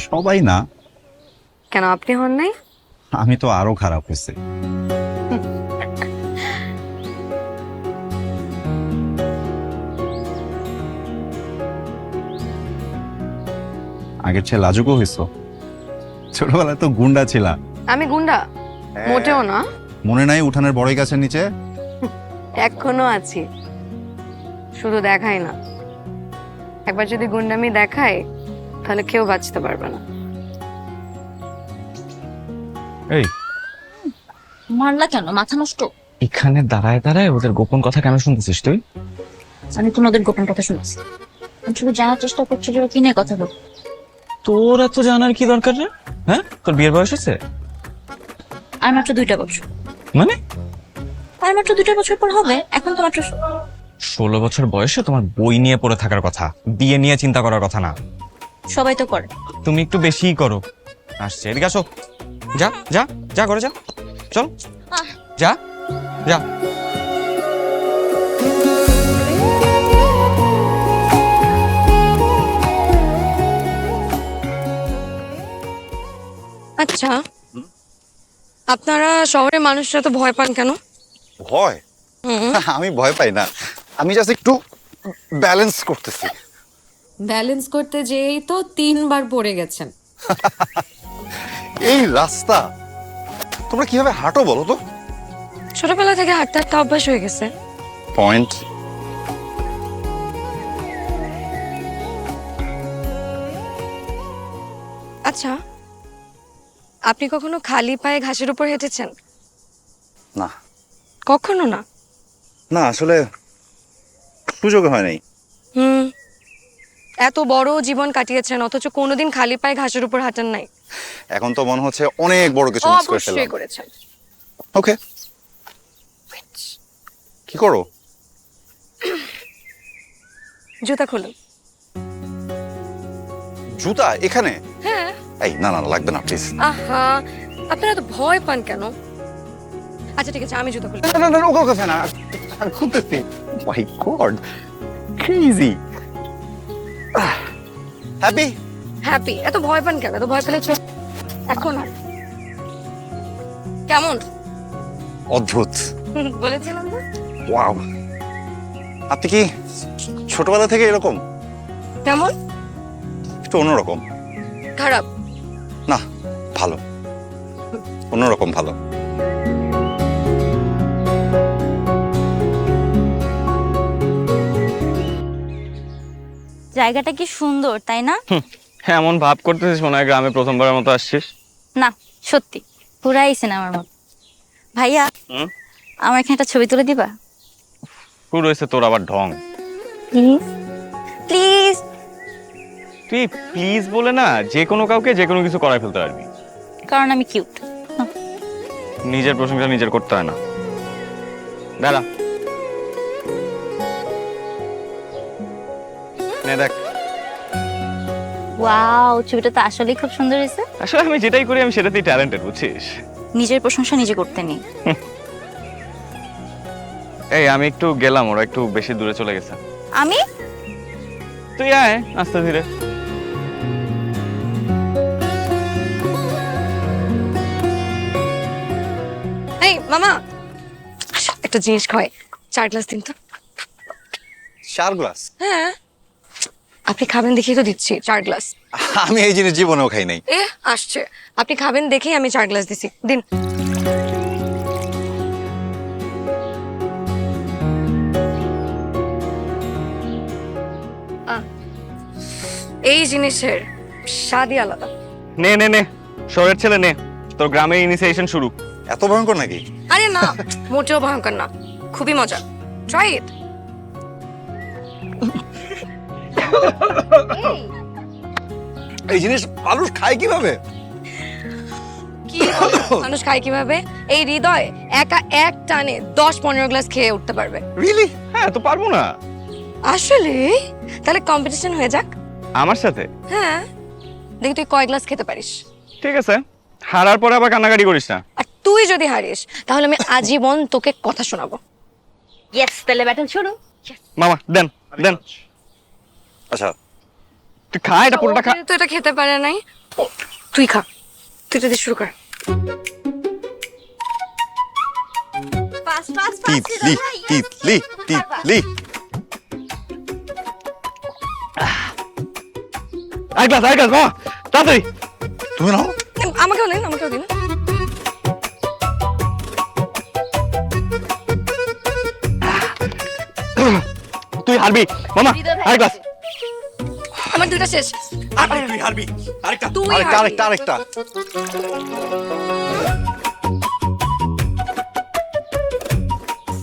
B: সবাই না।
A: কেন, আপনি হন নাই?
B: আমি তো আরো খারাপ হয়েছে। আগের চেয়ে লাজুকও হয়েছ। ছোটবেলায় তো গুন্ডা ছিলা।
A: আমি গুন্ডা? মোটেও না।
B: মনে নাই উঠানের বড়ই গাছের নিচে?
A: এখনো আছি, শুধু দেখাই না। একবার যদি গুন্ডামি দেখায় তাহলে কেউ বাঁচতে পারবে না।
H: এই
J: মারলা কেন? মাথা নষ্ট?
H: এখানে দাঁড়ায় দাঁড়ায় ওদের গোপন কথা কেন শুনতেছিস তুই?
J: আমি তো ওদের গোপন কথা শুনছি, আমি শুধু জানার চেষ্টা করছি যে কি নিয়ে কথা বল।
H: তোর এত জানার কি দরকার রে? হ্যাঁ, তোর বিয়ের বয়স হয়েছে?
J: আর মাত্র 2টা বছর।
H: মানে?
J: আর মাত্র 2টা বছর পর হবে। এখন তো মাত্র
H: 16 বছর বয়সে তোমার বই নিয়ে পড়ে থাকার কথা, বিয়ে নিয়ে চিন্তা করার কথা না।
J: সবাই তো করে।
H: তুমি একটু বেশিই করো। আসছে, এদিকে আসো। যা যা যা, করে যা, চল যা যা।
A: আচ্ছা, আপনারা শহরের মানুষরা তো ভয় পান কেন?
B: ভয়? আমি ভয় পাই না, আমি জাস্ট একটু ব্যালেন্স করতেছি।
A: ব্যালেন্স করতে যেই তো 3 বার পড়ে গেছেন।
B: এই রাস্তা তোমরা কিভাবে হাঁটো বলো তো?
A: ছোটবেলা থেকে হাঁটতে হাঁটতে অভ্যাস হয়ে গেছে।
B: পয়েন্ট।
A: আচ্ছা, আপনি কখনো খালি পায়ে ঘাসের উপর হেঁটেছেন?
B: না
A: কখনো না?
B: না, আসলে সুযোগ হয় নাই।
A: হুম, এত বড় জীবন কাটিয়েছেন অথচ কোনোদিন খালি পায়ে ঘাসের উপর হাঁটেন নাই।
B: এখন তো মনে হচ্ছে অনেক বড় কিছু মিস করে
A: অবশ্যই
B: ফেললাম।
A: করেছেন।
B: ওকে, কি করো?
A: জুতা খুলুন।
B: জুতা এখানে?
A: হ্যাঁ।
B: এই না না না, লাগবে না প্লিজ।
A: আহা, আপনারা তো ভয় পান কেন? আচ্ছা ঠিক আছে, আমি জুতা খুলি।
B: না না না, ওকে ওকে না, আমি খুলতেছি। মাই গড, ক্রেজি। হ্যাপি?
A: হ্যাপি? এত ভয় পান কেন? এত ভয় পেলে চল। এখন আর কেমন?
B: অদ্ভুত।
A: বলেছিলাম তো।
B: ওয়াও, আপনি কি ছোটবেলা থেকে এরকম?
A: কেমন?
B: একটু অন্যরকম।
A: খারাপ?
B: না, ভালো, অন্যরকম ভালো।
J: জায়গাটা কি সুন্দর তাই না?
L: এমন ভাব করতেছিস মনে হয় গ্রামে প্রথমবারের মতো আসছিস।
J: না সত্যি পুরাই সিনেমার মতো। ভাইয়া
L: হুম?
J: আমার এখানে একটা ছবি তুলে দিবা
L: শুরু হয়েছে তোর আবার ঢং।
J: Please please.
L: তুই প্লিজ বলে না যে কোনো কাউকে যে কোনো কিছু করায় ফেলতে পারবি।
J: কারণ আমি কিউট।
L: নিজের প্রশংসা নিজের করতে হয় না। দাঁড়া, নে দেখ।
J: ওয়াও, ছবিটা তো আসলেই খুব সুন্দর হয়েছে।
L: আসলে আমি যেটাই করি আমি সেটাতেই ট্যালেন্টেড, বুঝছিস?
J: নিজের প্রশংসা নিজে করতে নেই।
L: এই আমি একটু গেলাম, ওরা একটু বেশি দূরে চলে গেছে।
J: আমি
L: তুই আয় আস্তে ধীরে।
A: এই মামা, আসো, একটা জিনিস খাওয়াই। 4 গ্লাস দিন তো।
B: 4 গ্লাস?
A: হ্যাঁ, আপনি খাবেন দেখেই তো দিচ্ছি 4 গ্লাস।
B: আমি এই জিনিস জীবনেও খাই নাই।
A: এ আসছে, আপনি খাবেন দেখেই আমি 4 গ্লাস দিছি। দিন। এই জিনিসের স্বাদই আলাদা।
L: নে নে নে, শহরের ছেলে নে, তোর গ্রামে ইনিশিয়েশন শুরু।
B: এত ভয়ঙ্কর নাকি?
A: আরে না, মোটেও ভয়ঙ্কর না, খুবই মজা। Try it.
B: এই জিনিস মানুষ খায় কিভাবে?
A: কি বলেন? মানুষ খায় কিভাবে? এই হৃদয় একা এক টানে 10-15 গ্লাস খেয়ে উঠতে পারবে।
B: রিয়েলি?
L: হ্যাঁ, তো পারবো না।
A: আসলে? তাহলে কম্পিটিশন হয়ে যাক।
L: আমার সাথে?
A: হ্যাঁ, দেখি তুই কয় গ্লাস খেতে পারিস।
L: ঠিক আছে, হারার পরে আবার কান্নাকাটি করিস না।
A: আর তুই যদি হারিস তাহলে আমি আজীবন তোকে কথা শোনাবো।
J: ইয়েস, তাহলে ব্যাটল শুরু।
L: মামা দেন দেন।
B: আচ্ছা,
L: তুই খা, এটা পুরোটা খা।
A: তো এটা খেতে পারে নাই, তুই খা। তুই যদি শুরু কর।
J: Fast fast
B: Titli Titli Titli.
L: I glass মামা, তাড়াতাড়ি।
B: তুমি নাও।
A: আমাকেও দিন, আমাকেও দিন।
L: তুই হারবি মামা, আই গ্লাস।
A: আমার দুটো শেষ।
B: তুই হারবি। আরেকটা,
A: তুই
B: আরেকটা,
A: হারবি।
B: আরেকটা, আরেকটা।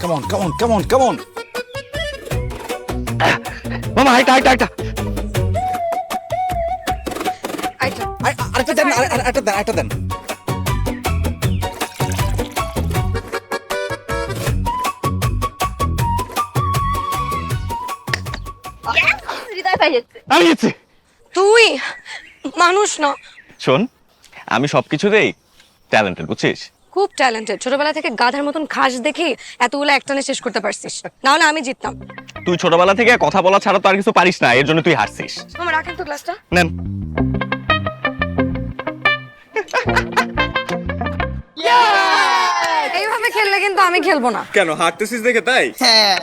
B: Come on, come on, come on, come on.
L: মামা আরেকটা আরেকটা আরেকটা।
A: আচ্ছা,
B: আরেকটা দেন, আরেকটা দেন, আরেকটা দেন।
J: হৃদয় পাই যাচ্ছে।
L: আমি জিতছি।
A: তুই মানুষ না।
L: শোন, আমি সবকিছুতেই ট্যালেন্টেড, বুঝছিস?
A: খুব ট্যালেন্টেড। ছোটবেলা থেকে গাধার মতন ঘাস দেখে এতগুলো একটানে শেষ করতে পারছিস, না হলে আমি জিততাম।
L: তুই ছোটবেলা থেকে কথা বলা ছাড়া তো আর কিছু পারিস না, এর জন্য তুই হারছিস।
A: মামা রাখেন তো গ্লাসটা।
L: নেন।
A: এইভাবে খেললে কিন্তু আমি খেলবো না।
L: কেন হারতেছিস দেখে তাই?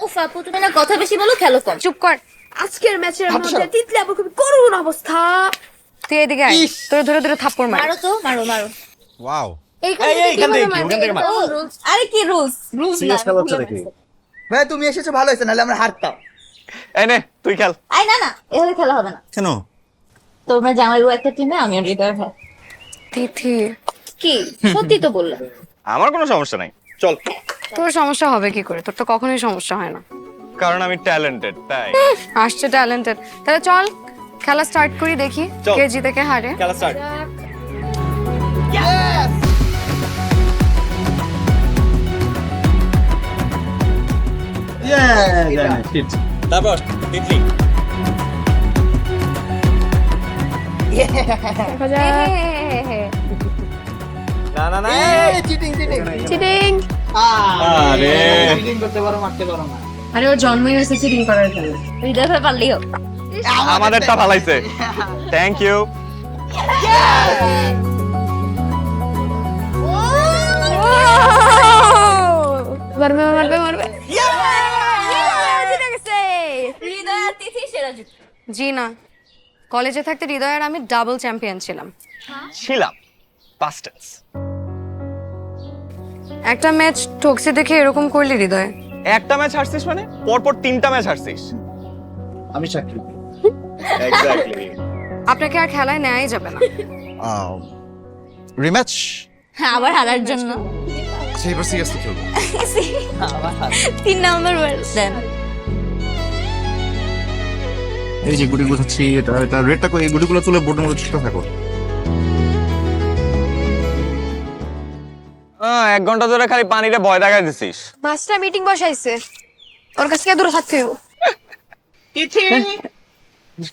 J: উফ আপু, তুমি না কথা বেশি বলো, খেলো কম।
A: চুপ কর।
J: আজকের ম্যাচের মধ্যে তিতলি আপু খুবই করুণ অবস্থা।
A: তুই এদিকে আয়, তোর ধরে ধরে থাপ্পড় মার।
J: মারো তো, মারো মারো।
B: ওয়াও,
J: আরে কি রুলস রুলস
I: ভাই তুমি এসেছো ভালো হয়েছে, নাহলে আমরা হারতাম।
L: এই নে তুই খেল।
J: আই না না এভাবে খেলা হবে না।
B: কেন?
J: তোমরা জামাইবু একটা টিমে, আমি হৃদয় ভাই।
A: তিথি,
J: কি সত্যি তো বললাম।
L: আমার কোনো সমস্যা নাই, চল।
A: তোর সমস্যা হবে কি করে? তোর তো কখনোই সমস্যা হয় না,
L: কারণ আমি ট্যালেন্টেড তাই।
A: আসছে ট্যালেন্টেড। তাহলে চল খেলা স্টার্ট করি, দেখি
L: চল।
A: কে জিতে কে হারে।
L: খেলা স্টার্ট। তারপর তিথি। না না না,
I: চিটিং চিটিং
A: চিটিং।
L: আরে
I: চিটিং করতে পারো, মারতে পারো না।
A: আরে ওর জন্মই হয়েছে চিটিং করার জন্য।
J: হৃদয় ভাই পারলেই হোক।
L: আমাদেরটা ভালাইছে, থ্যাংক ইউ।
A: মারবে মারবে মারবে।
J: হৃদয় আর তিথি সেরা জুটি।
A: জি না, কলেজে থাকতে হৃদয় আর আমি ডাবল চ্যাম্পিয়ন ছিলাম।
L: ছিলাম পাস্ট টেন্স।
A: একটা ম্যাচ ঠকছে দেখে এরকম করলি হৃদয়?
L: একটা ম্যাচ হারছিস মানে পরপর 3টা ম্যাচ হারছিস।
B: আমি চাকরি
L: এক্স্যাক্টলি।
A: আপনাকে আর খেলায় নেওয়াই যাবে না।
B: রিম্যাচ?
J: আবার হারার জন্য
B: এবার সিরিয়াসলি খেলবো।
J: 3 নাম্বার ওয়ার্ড দেন।
B: এই যে গুটি গুছাচ্ছি, এটা রেডটা করে এই গুটিগুলো তুলে বোর্ডের মধ্যে ছুটে থাকো।
L: 1 ঘন্টা ধরে খালি পানিতে ভয় দেখাই দিছিস।
J: মাস্টার মিটিং বসাইছে, ওর কাছে কে দূরে থাকতে হবে।
G: তিথি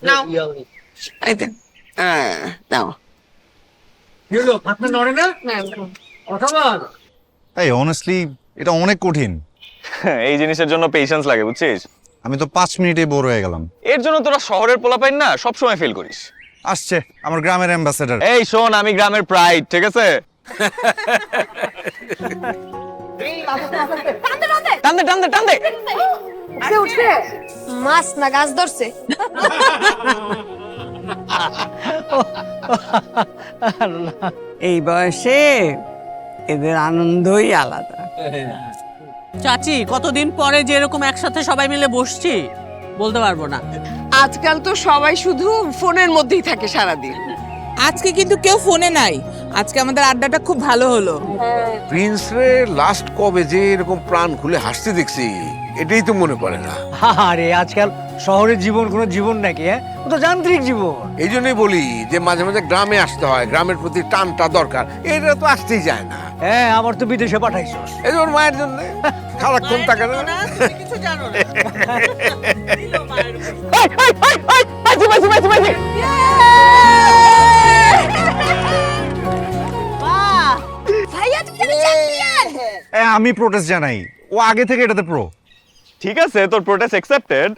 G: নাও নাও।
B: এই অনেস্টলি এটা অনেক কঠিন।
L: এই জিনিসের জন্য পেশেন্স লাগে বুঝছিস।
B: আমি তো 5 মিনিটে বোর হয়ে গেলাম।
L: এর জন্য তোরা শহরের পোলাপাইন না সব সময় ফেল করিস।
B: আসছে আমার গ্রামের অ্যাম্বাসেডর।
L: এই শোন, আমি গ্রামের প্রাইড, ঠিক আছে? টানদে টানদে টানদে।
J: মাছ না গাছ ধরছে।
K: এই বয়সে এদের আনন্দই আলাদা।
D: চাচি কতদিন পরে যে এরকম একসাথে সবাই মিলে বসছি বলতে পারবো না।
G: আজকাল তো সবাই শুধু ফোনের মধ্যেই থাকে সারাদিন।
K: আজকে কিন্তু কেউ ফোনে নাই, আজকে আমাদের আড্ডাটা খুব ভালো হলো।
C: প্রিন্স রে লাস্ট কবে যে এরকম প্রাণ খুলে হাসতে দেখছি, এটাই তো মনে পড়ে না।
E: আরে আজকাল শহরের জীবন কোনো জীবন নাকি, হ্যাঁ? ও তো যান্ত্রিক জীবন।
C: এই জন্যই বলি যে মাঝে মাঝে গ্রামে আসতে হয়, গ্রামের প্রতি টানটা দরকার। এটা তো আসতেই যায় না।
E: হ্যাঁ, আমার তো বিদেশে পাঠাইছো।
C: এই যে ওর মায়ের জন্য সারাক্ষণ থাকে না।
D: কিছু জানো না।
J: ভাইয়া তুমি জানো চ্যাম্পিয়ন।
B: আমি প্রোটেস্ট জানাই, ও আগে থেকে এটাতে প্রো।
L: ঠিক আছে, তোর প্রোটেস্ট অ্যাকসেপ্টেড।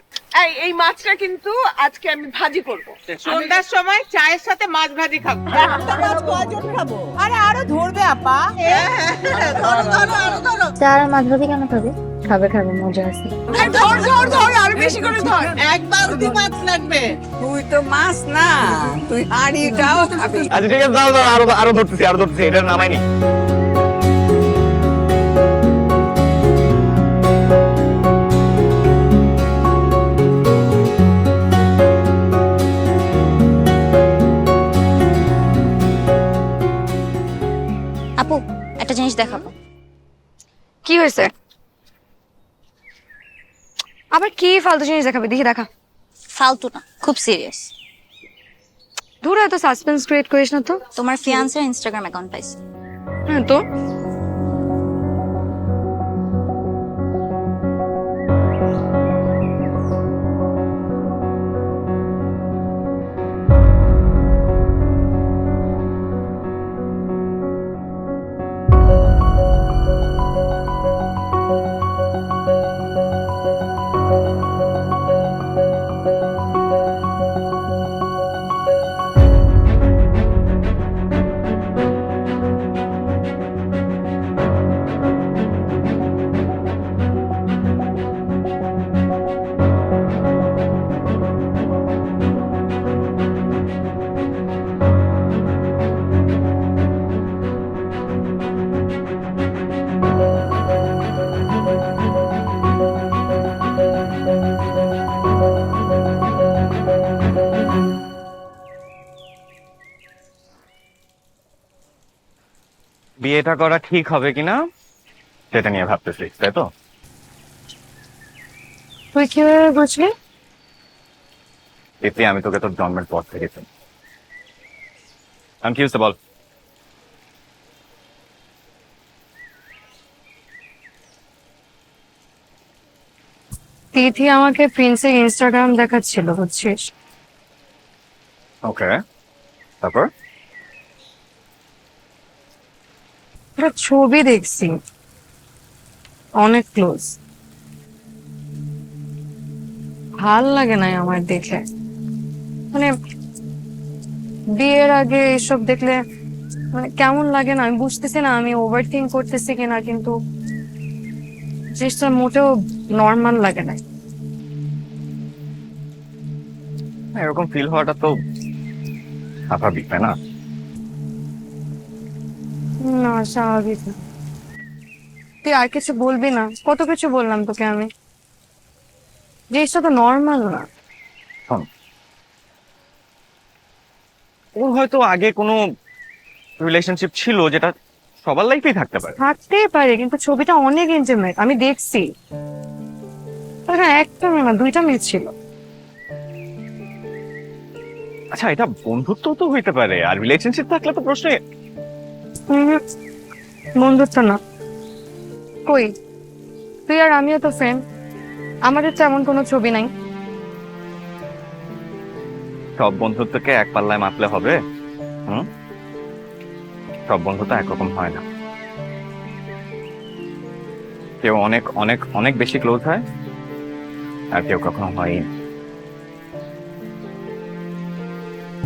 G: এই মাছটা কিন্তু আজকে আমি ভাজি করব। সন্ধ্যার সময় চায়ের সাথে মাছ ভাজি খাবো।
K: আরে আরো ধরবে আপা।
J: চার মাছ ভাজি কেন খাবে? খাবে খাবে, মজা আছে।
G: ধর ধর ধর, আরো বেশি করে ধর। এক বালতি মাছ লাগবে।
K: তুই তো মাছ না, তুই হাড়িটাও খাবি।
L: আচ্ছা ঠিক আছে, দাও দাও, আরো ধরতেছি, এটা নামাইনি।
J: আপু একটা জিনিস দেখাবো।
A: কি হয়েছে? আবার কি ফালতু জিনিস দেখাবে? দেখি দেখা।
J: ফালতু না, খুব সিরিয়াস।
A: দূর এত সাসপেন্স ক্রিয়েট করিস না তো।
J: তোমার ফিয়ান্সের ইনস্টাগ্রাম অ্যাকাউন্ট পাইছি।
A: হ্যাঁ তো
L: বিয়েটা করা ঠিক হবে কিনা সেটা নিয়ে ভাবতেছি, তাই তো?
A: তুই কিভাবে বুঝলি?
L: এতে আমি তোকে তোর জন্মের পর থেকে চিনি। আমি কি হচ্ছে বল?
A: তিথি আমাকে প্রিন্সের ইনস্টাগ্রাম দেখাচ্ছিল, বুঝছিস?
L: ওকে, তারপর?
A: একটা ছবি দেখছি, অনেক ক্লোজ। ভাল লাগে না আমার দেখে, মানে বিয়ের আগে এসব দেখলে মানে কেমন লাগে না আমি বুঝতেছি না, আমি ওভার থিঙ্ক করতেছি কিনা, কিন্তু জিনিসটা মোটেও নর্মাল লাগে না।
L: এরকম ফিল হওয়াটা তো স্বাভাবিক, তাই না?
A: না, স্বাভাবিক না। তুই আর কিছু বলবি না? কত কিছু বললাম তোকে আমি, জিনিসটা তো নর্মাল না।
L: শোন, ওর হয়তো আগে কোনো রিলেশনশিপ ছিল যেটা সবার লাইফেই থাকতে পারে।
A: থাকতেই পারে, কিন্তু ছবিটা অনেক ইন্টিমেট, আমি দেখছি। হ্যাঁ, একটা না, দুইটা মেয়ে ছিল।
L: আচ্ছা, এটা বন্ধুত্ব তো হইতে পারে, আর রিলেশনশিপ থাকলে তো প্রশ্নে।
A: বন্ধুত্ব না। কই, তুই আর আমিও তো ফ্রেন্ড, আমাদের তো এমন কোনো ছবি নাই।
L: সব বন্ধুত্বকে এক পাল্লায় মাপলে হবে? সব বন্ধুত্ব একরকম হয় না। কেউ অনেক অনেক অনেক বেশি ক্লোজ হয়, আর কেউ কখনো হয়ই।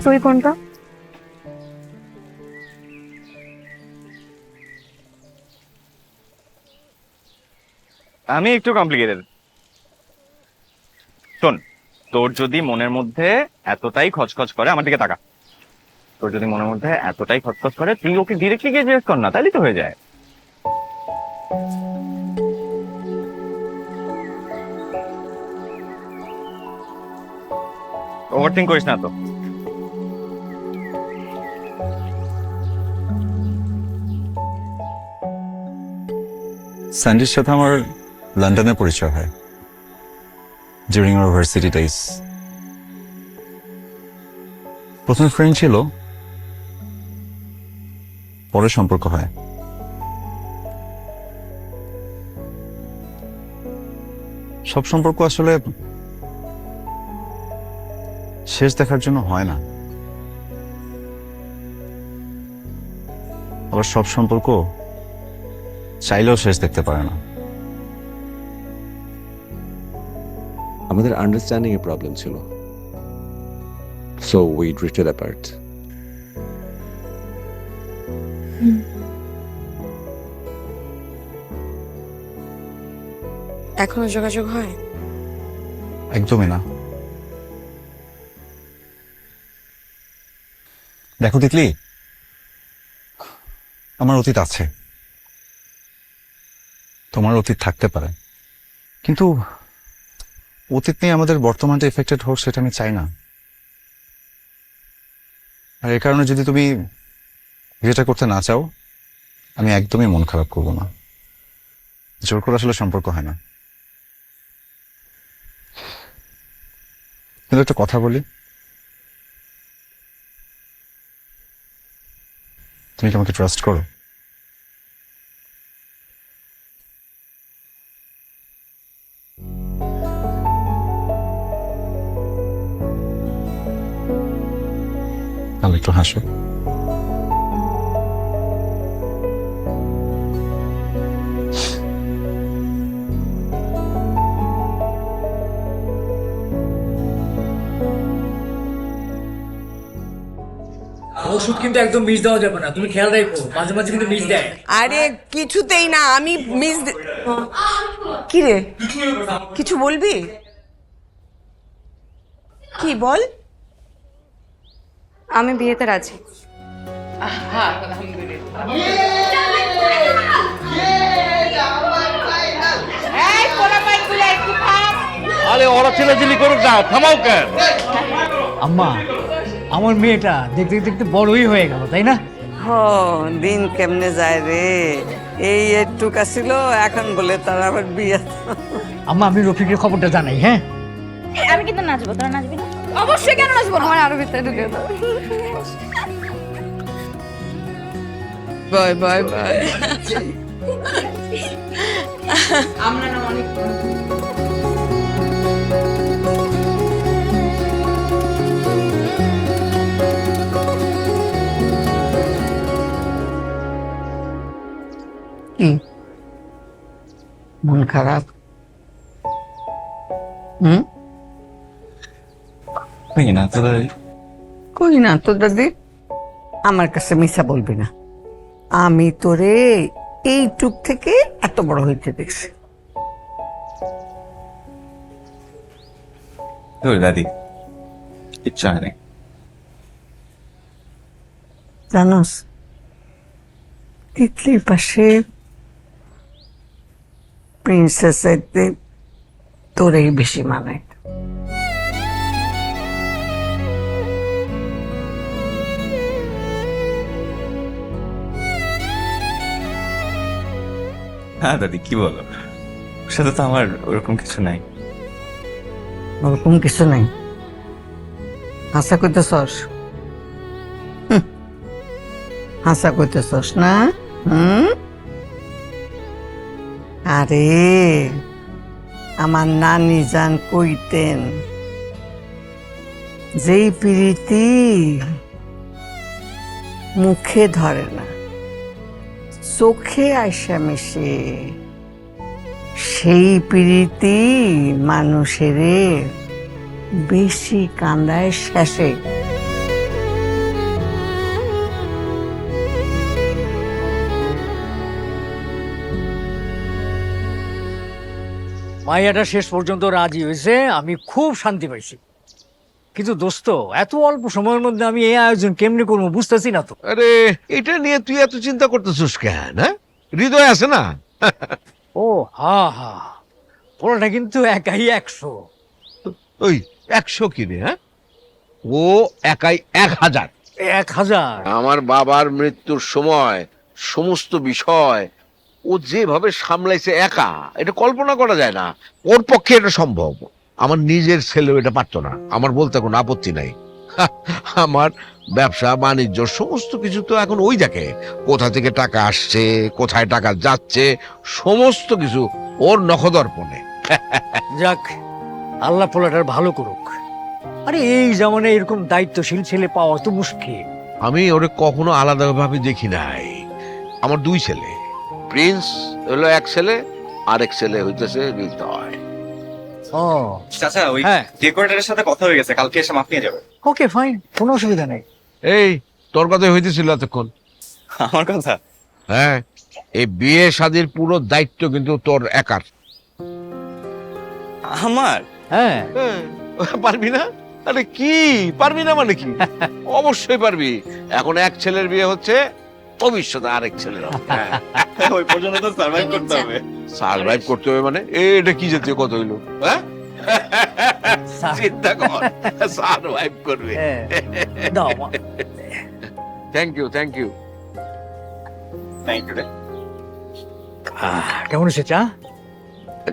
A: তুই কোনটা?
L: আমি একটু কমপ্লিকেটেড। শোন, তোর যদি মনের মধ্যে এতটাই খচখচ করে, আমার দিকে তাকা। তোর যদি মনের মধ্যে এতটাই খচখচ করে, তুই ওকে ডিরেক্টলি গিয়ে জিজ্ঞেস কর না, তাইলে তো হয়ে যায়। ওভারথিংক করিস না তো।
B: স্যান্ডির সাথে আমার লন্ডনে পরিচয় হয় ডিউরিং আওয়ার ভার্সিটি ডেজ। প্রথমে ফ্রেন্ড ছিল, পরে সম্পর্ক হয়। সব সম্পর্ক আসলে শেষ দেখার জন্য হয় না, আবার সব সম্পর্ক চাইলেও শেষ দেখতে পারে না।
M: আমাদের আন্ডারস্ট্যান্ডিং এ প্রবলেম ছিল, সো উই ড্রিফটেড অ্যাপার্ট।
A: এখনো যোগাযোগ হয়?
B: একদমই না। দেখো তিতলি, আমার অতীত আছে, তোমার অতীত থাকতে পারে, কিন্তু অতীত নিয়ে আমাদের বর্তমানটা এফেক্টেড হোক সেটা আমি চাই না। আর এর কারণে যদি তুমি বিয়েটা করতে না চাও, আমি একদমই মন খারাপ করবো না। জোর করে আসলে সম্পর্ক হয় না। কিন্তু একটা কথা বলি, তুমি কি আমাকে ট্রাস্ট করো? তাহলে একটু হাসো।
E: ওষুধ কিন্তু একদম মিস দেওয়া যাবে না, তুমি খেয়াল রাখো, মাঝে মাঝে কিন্তু মিস দেয়।
G: আরে কিছুতেই না, আমি মিস। কি রে, কিছু বলবি? কি বল?
A: আমি বিয়েতে রাজি।
F: আরে ওরা ছেলেচিলি করুক না, থামাও কেন?
E: আম্মা, আমার মেয়েটা দেখতে দেখতে বড়ই হয়ে গেল, তাই না?
K: দিন কেমনে যায় রে, এই একটুকা ছিল, এখন বলে তার আবার বিয়ে।
E: আম্মা আমি রফিকের খবরটা জানাই, হ্যাঁ?
J: আমি কিন্তু নাচবো, তোরা নাচবি না? অবশ্যই, কেন নাচবো না?
A: আমার আরো ভিতরে ঢুকে দাও।
K: Bye bye bye.
G: আমরা না অনেক
K: কি মন খারাপ? হুম,
H: না তো
K: কই না তো দাদি, আমার কাছে মিশা বলবি না। আমি তোরে এইটুক থেকে এত বড় হইতে দেখছি।
H: দাদি ইচ্ছা হয় নাই।
K: জানোস, তিতলির পাশে প্রিন্সেস তোরেই বেশি মানায়।
H: হ্যাঁ দাদি, কি বলো? ওর সাথে তো আমার ওরকম কিছু নাই।
K: ওরকম কিছু নাই? হাসা কইতেছস? হাসা কইতেছস না? আরে আমার নানি জান কইতেন, যেই প্রীতি মুখে ধরে না, চোখে আইসা মিশে, সেই প্রীতি মানুষের বেশি কান্দায় শেষে।
E: মাইয়াটা শেষ পর্যন্ত রাজি হয়েছে, আমি খুব শান্তি পাইছি। কিন্তু দোস্ত, এত অল্প সময়ের মধ্যে আমি এই আয়োজন কেমনে করবো বুঝতেছি না তো।
C: আরে এটা নিয়ে তুই এত চিন্তা করতেছিস কেন? হ্যাঁ, হৃদয় আছে না?
E: ও হা হা, পুরোটা কিন্তু একাই 100।
C: ওই 100 কি রে? হ্যাঁ, ও একাই 1000।
E: 1000?
C: আমার বাবার মৃত্যুর সময় সমস্ত বিষয় ও যেভাবে সামলাইছে একা, এটা কল্পনা করা যায় না। ওর পক্ষে এটা সম্ভব। আমার নিজের ছেলেও এটা পারতো না। আমার বলতে কোনো আপত্তি নাই। আমার ব্যবসা বাণিজ্য সমস্ত কিছু তো এখন ওই দেখে, কোথা থেকে টাকা আসছে, কোথায় টাকা যাচ্ছে, সমস্ত কিছু ওর নখদর্পণে।
E: যাক, আল্লাহ পোলাটার ভালো করুক। আরে এই জামানে এরকম দায়িত্বশীল ছেলে পাওয়া তো মুশকিল।
C: আমি ওরে কখনো আলাদাভাবে দেখি নাই। আমার 2 ছেলে, প্রিন্স হলো এক ছেলে, আরেক ছেলে হইতেছে হৃদয়।
E: ও
H: চাচা, ওই
E: হ্যাঁ।
H: ডেকোরেটরের সাথে কথা হয়ে গেছে, কালকে এসে মাপ নিয়ে যাবে।
E: ওকে ফাইন, কোনো অসুবিধা নেই।
C: এই তোর কথা হইতেছিল এতক্ষণ?
H: আমার কথা?
C: হ্যাঁ, এই বিয়ে শাদীর পুরো দায়িত্ব কিন্তু তোর একার।
H: আমার?
E: হ্যাঁ।
C: পারবি না? আরে কি পারবি না মানে কি? অবশ্যই পারবি। এখন এক ছেলের বিয়ে হচ্ছে, ভবিষ্যতে আরেক ছেলের হবে।
H: ওই পর্যন্ত তো সার্ভাইভ করতে হবে।
C: সার্ভাইভ করতে হবে মানে এটা কি জাতীয় কথা হইলো? হ্যাঁ, চিন্তা কর, সার্ভাইভ করবে।
E: দাও।
C: Thank you, thank you.
H: Thank you রে।
E: কেমন হয়েছে চা?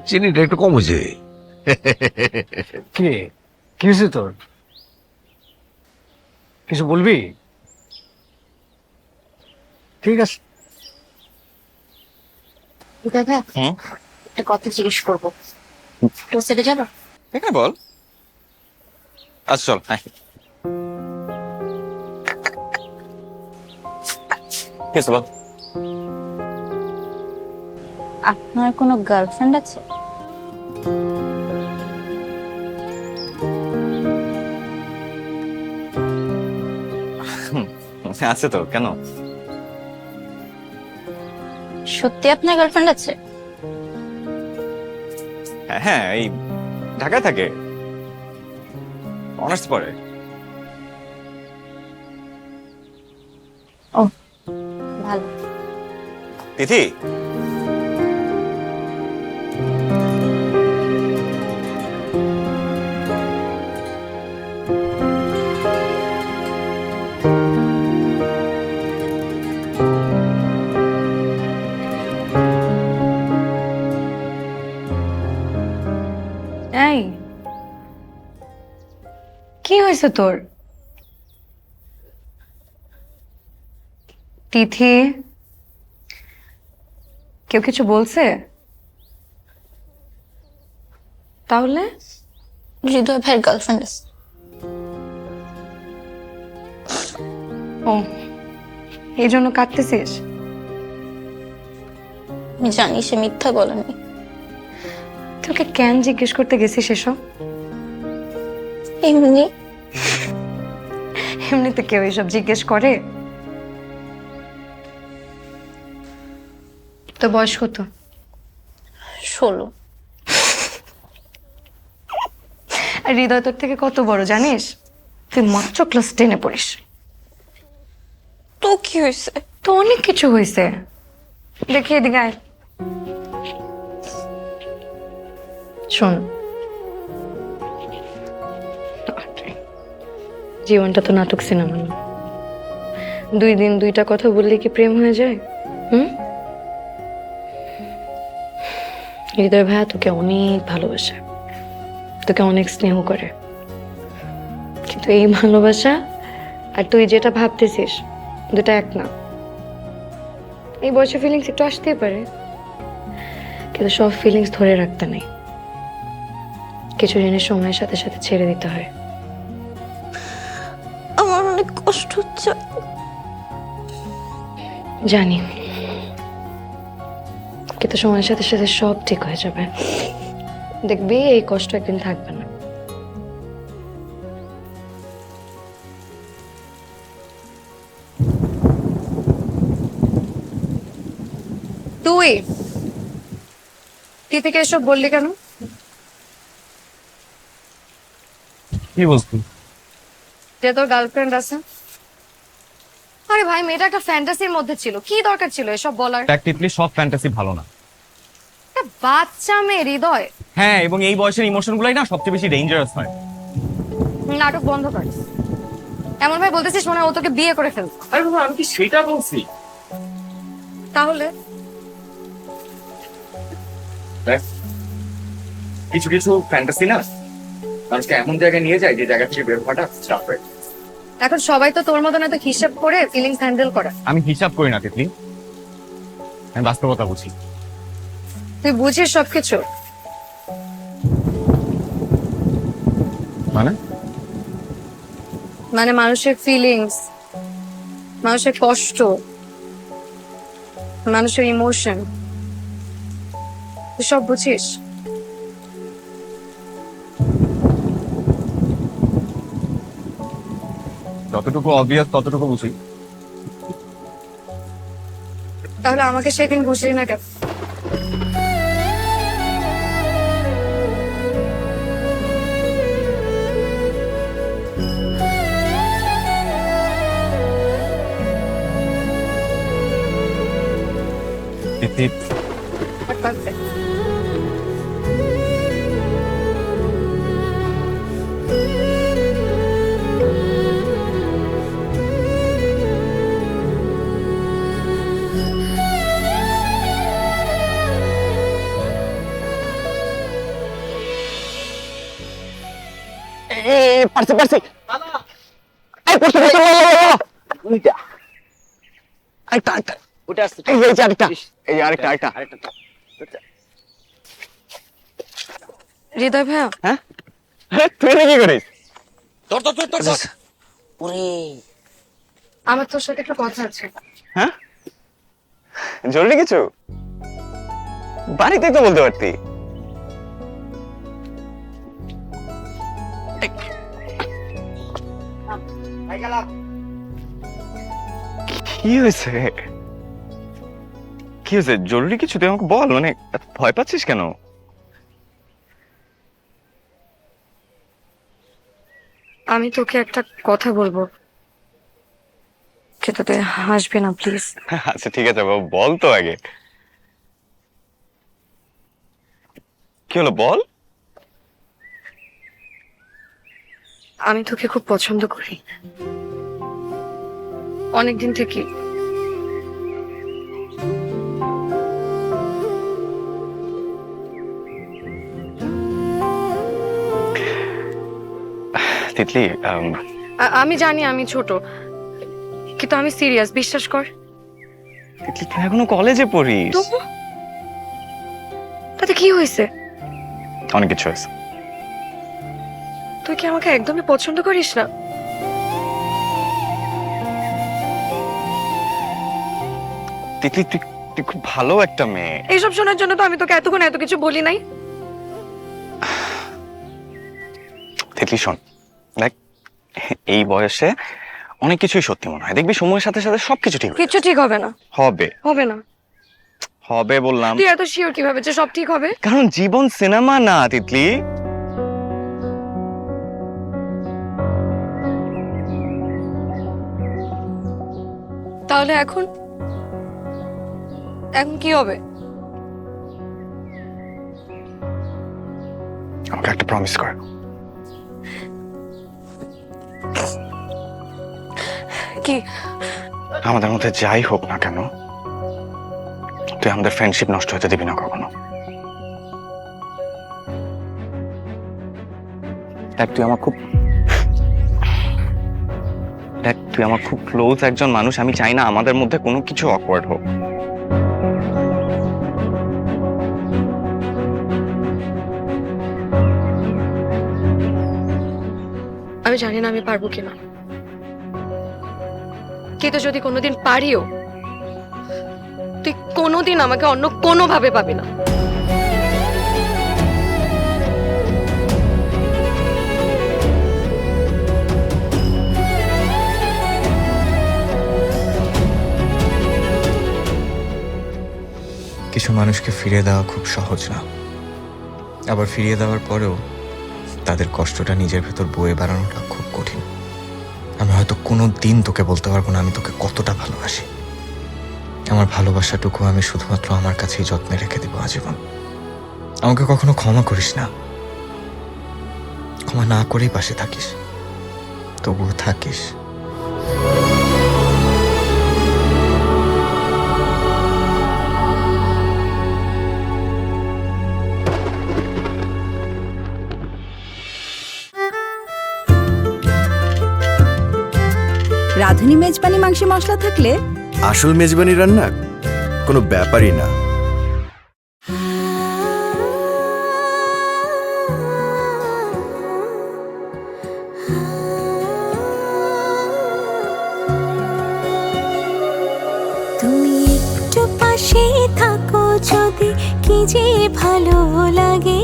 C: চিনিটা একটু কম হয়েছে।
E: কি কি হয়েছে তোর? কিছু বলবি? ঠিক আছে।
J: একটা কথা জিজ্ঞেস করবো, তোর সেটে যাবো?
H: এখানে বল। আচ্ছা চল। বল।
J: আপনার কোনো গার্লফ্রেন্ড আছে?
H: আছে তো, কেন?
J: সত্যি আপনার গার্লফ্রেন্ড আছে?
H: হ্যাঁ, এই ঢাকায় থাকে, অনার্স পড়ে।
J: ও ভালো।
H: তিথি,
A: হয়েছে তোর? তিথি, কেউ কিছু বলছে? তাহলে
J: হৃদয় ভাইয়ের গার্লফ্রেন্ড আছে।
A: ও, এই জন্য কাঁদতেছিস?
J: আমি জানি সে মিথ্যা বলেনি।
A: তোকে কেন জিজ্ঞেস করতে গেছিস এসব?
J: এমনি
A: এমনিতে কেউ এসব জিজ্ঞেস করে? তো বয়স কত?
J: 16।
A: আর হৃদয় তোর থেকে কত বড় জানিস? তুই মাত্র ক্লাস 10-এ পড়িস।
J: তো কি হয়েছে?
A: তো অনেক কিছু হয়েছে। দেখি এদিকে আয়। শোন, জীবনটা তো নাটক সিনেমা না। 2 দিন 2টা কথা বললে কি প্রেম হয়ে যায়? হৃদয় ভাইয়া তোকে অনেক ভালোবাসে, তোকে অনেক স্নেহ করে, কিন্তু এই ভালোবাসা আর তুই যেটা ভাবতেছিস দুটা এক না। এই বয়সে ফিলিংস একটু আসতেই পারে, কিন্তু সব ফিলিংস ধরে রাখতে নেই। কিছু জিনিস সময়ের সাথে সাথে ছেড়ে দিতে হয়।
J: আমার অনেক কষ্ট হচ্ছে।
A: জানি, কিন্তু সময়ের সাথে সাথে সব ঠিক হয়ে যাবে। দেখবি এই কষ্ট একদিন থাকবে না। তুই থেকে এসব বললি কেন?
L: কি বলছি?
A: যে তোর গার্লফ্রেন্ড আছে। আরে ভাই, মেয়েটা একটা ফ্যান্টাসির মধ্যে ছিল, কি দরকার ছিল এসব বলার?
L: প্র্যাকটিক্যালি সব ফ্যান্টাসি ভালো না।
A: একটা বাচ্চা মেয়ে হৃদয়।
L: হ্যাঁ, এবং এই বয়সের ইমোশনগুলাই না সবচেয়ে বেশি ডেঞ্জারাস হয়।
A: নাটক বন্ধ কর। এমন ভাই বলতেছিস মনে হয় ও তোকে বিয়ে করে ফেলবে।
L: আরে বাবা, আমি কি সেটা বলছি?
A: তাহলে
L: দেখ, কিছু কিছু ফ্যান্টাসি না মানুষকে এমন জায়গায় নিয়ে যায় যে জায়গা থেকে বের হওয়াটা চাপ হয়।
A: এখন সবাই তো তোর মতন এত হিসাব করে ফিলিংস হ্যান্ডেল করে।
L: আমি হিসাব করি না তিতলি, আমি বাস্তবতা বুঝি।
A: তুই বুঝিস সবকিছু? মানে মানুষের ফিলিংস, মানুষের কষ্ট, মানুষের ইমোশন, তুই সব বুঝিস?
L: যতটুকু অবভিয়াস ততটুকু বুঝি।
A: তাহলে আমাকে সেদিন বুঝলি না কেন?
L: তিতলি,
E: পারছি পারছি। এই পড়ছে ওইটা আরেকটা আরেকটা ওটা আসছে। এই যে আরেকটা, এই যে আরেকটা আরেকটা।
A: হৃদয় ভাইয়া,
E: হ্যাঁ তুই কি করিস?
F: তোর
E: ওরে
A: আমার তোর সাথে একটা কথা আছে।
E: হ্যাঁ, জরুরি কিছু? বাড়িতে তো বলতে পারতি।
L: কি হয়েছে? কি হয়েছে? জরুরি কিছু তুই আমাকে বল। মানে ভয় পাচ্ছিস কেন?
A: আমি তোকে একটা কথা বলবো, কিন্তু তুই হাসবি না প্লিজ।
L: আচ্ছা ঠিক আছে বাবু, বল তো আগে। কি হলো বল।
A: আমি তোকে খুব পছন্দ করি, অনেকদিন থেকে।
L: তিতলি, তিতলি
A: আমি জানি আমি ছোট, কিন্তু আমি সিরিয়াস, বিশ্বাস কর।
L: তিতলি তুই এখনো কলেজে পড়িস।
A: তবু তাতে কি হয়েছে?
L: অনেক কিছু হয়েছে।
A: তুই কি আমাকে একদমই পছন্দ করিস না?
L: তিতলি তুই তুই খুব ভালো একটা মেয়ে।
A: এইসব শোনার জন্য তো আমি তোকে এতক্ষণ এত কিছু বলি নাই।
L: তিতলি শোন, দেখ এই বয়সে অনেক কিছুই সত্যি মনে হয়, দেখবি সময়ের সাথে সাথে সবকিছু ঠিক
A: কিছু ঠিক হবে না।
L: হবে
A: হবে না।
L: হবে বললাম।
A: তুই এত শিওর কিভাবে যে সব ঠিক হবে?
L: কারণ জীবন সিনেমা না তিতলি।
A: তাহলে এখন এখন কি হবে?
L: আমাকে একটা প্রমিস কর।
A: কি?
L: আমাদের মধ্যে যাই হোক না কেন, তুই আমাদের ফ্রেন্ডশিপ নষ্ট হতে দিবি না কখনো। দেখ তুই আমার খুব ক্লোজ একজন মানুষ, আমি চাই না আমাদের মধ্যে কোনো কিছু অকওয়ার্ড হোক।
A: আমি জানি না আমি পারবো কিনা, কিন্তু যদি কোনোদিন পারিও, তুই কোনোদিন আমাকে অন্য কোনো ভাবে পাবি না।
H: কিছু মানুষকে ফিরিয়ে দেওয়া খুব সহজ না, আবার ফিরিয়ে দেওয়ার পরেও তাদের কষ্টটা নিজের ভেতর বয়ে বেড়ানোটা খুব কঠিন। আমি হয়তো কোনো দিন তোকে বলতে পারবো না আমি তোকে কতটা ভালোবাসি। আমার ভালোবাসাটুকু আমি শুধুমাত্র আমার কাছেই যত্নে রেখে দেবো আজীবন। আমাকে কখনো ক্ষমা করিস না, ক্ষমা না করেই পাশে থাকিস, তবুও থাকিস।
N: রাঁধুনি মেজবানি মাংসে মশলা থাকলে
O: আসল মেজবানি রান্না কোনো ব্যাপারই না।
N: তুমি একটু পাশে থাকো যদি কি যে ভালো লাগে,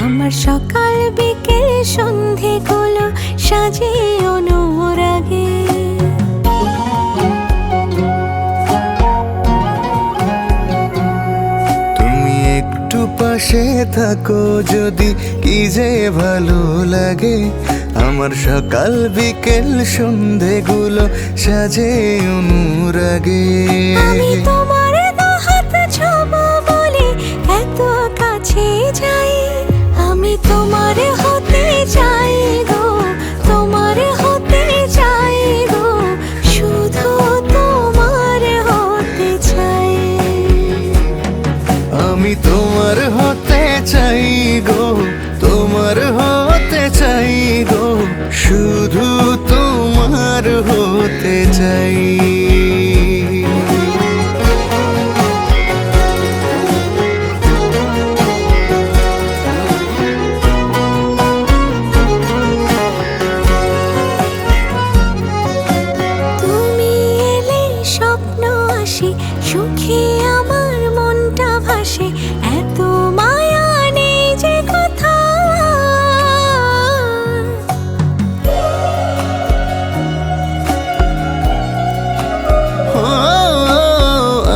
N: আমার সকাল বিকেল সন্ধে গুলো সাজে অনুরাগে।
O: তুমি একটু পাশে থাকো যদি কি যে ভালো লাগে, আমার সকাল বিকেল সন্ধেগুলো সাজে অনুরাগে।
N: আমি তোমার হাত ছোঁবো বলে এত কাছে যাই, আমি তোমার হতে চাই গো, তোমার হতে চাই গো, শুধু তোমার হতে চাই।
O: আমি তোমার হতে চাই গো, তোমার হতে চাই গো, শুধু তোমার হতে চাই।
N: তুমি এলে স্বপ্ন আসে, সুখে আমার মনটা ভাসে, এত মায়া নেই যে কথা।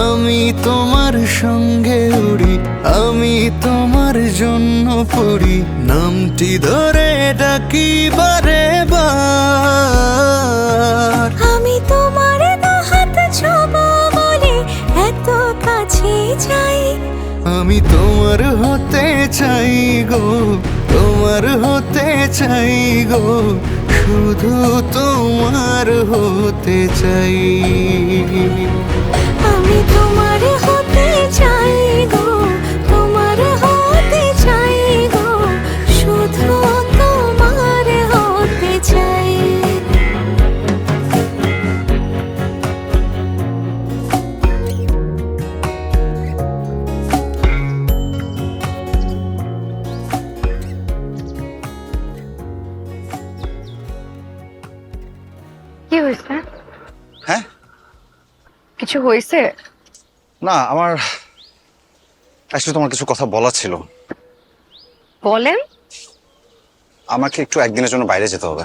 O: আমি তোমার সঙ্গে উড়ি, আমি তোমার জন্য পড়ি, নামটি ধরে ডাকি বারে বার।
N: আমি তোমার হাত ছোঁবো বলে এত কাছে যাই,
O: আমি তোমার হতে চাই গো, তোমার হতে চাই গো, শুধু তোমার হতে চাই।
N: আমি তোমার হতে চাই গো, তোমার হতে চাই গো, শুধু তোমার হতে চাই।
A: কিছু হয়েছে?
B: না, আমার অ্যাকচুয়ালি তোমার কিছু কথা বলা ছিল।
A: বলেন।
B: আমাকে একটু একদিনের জন্য বাইরে যেতে হবে।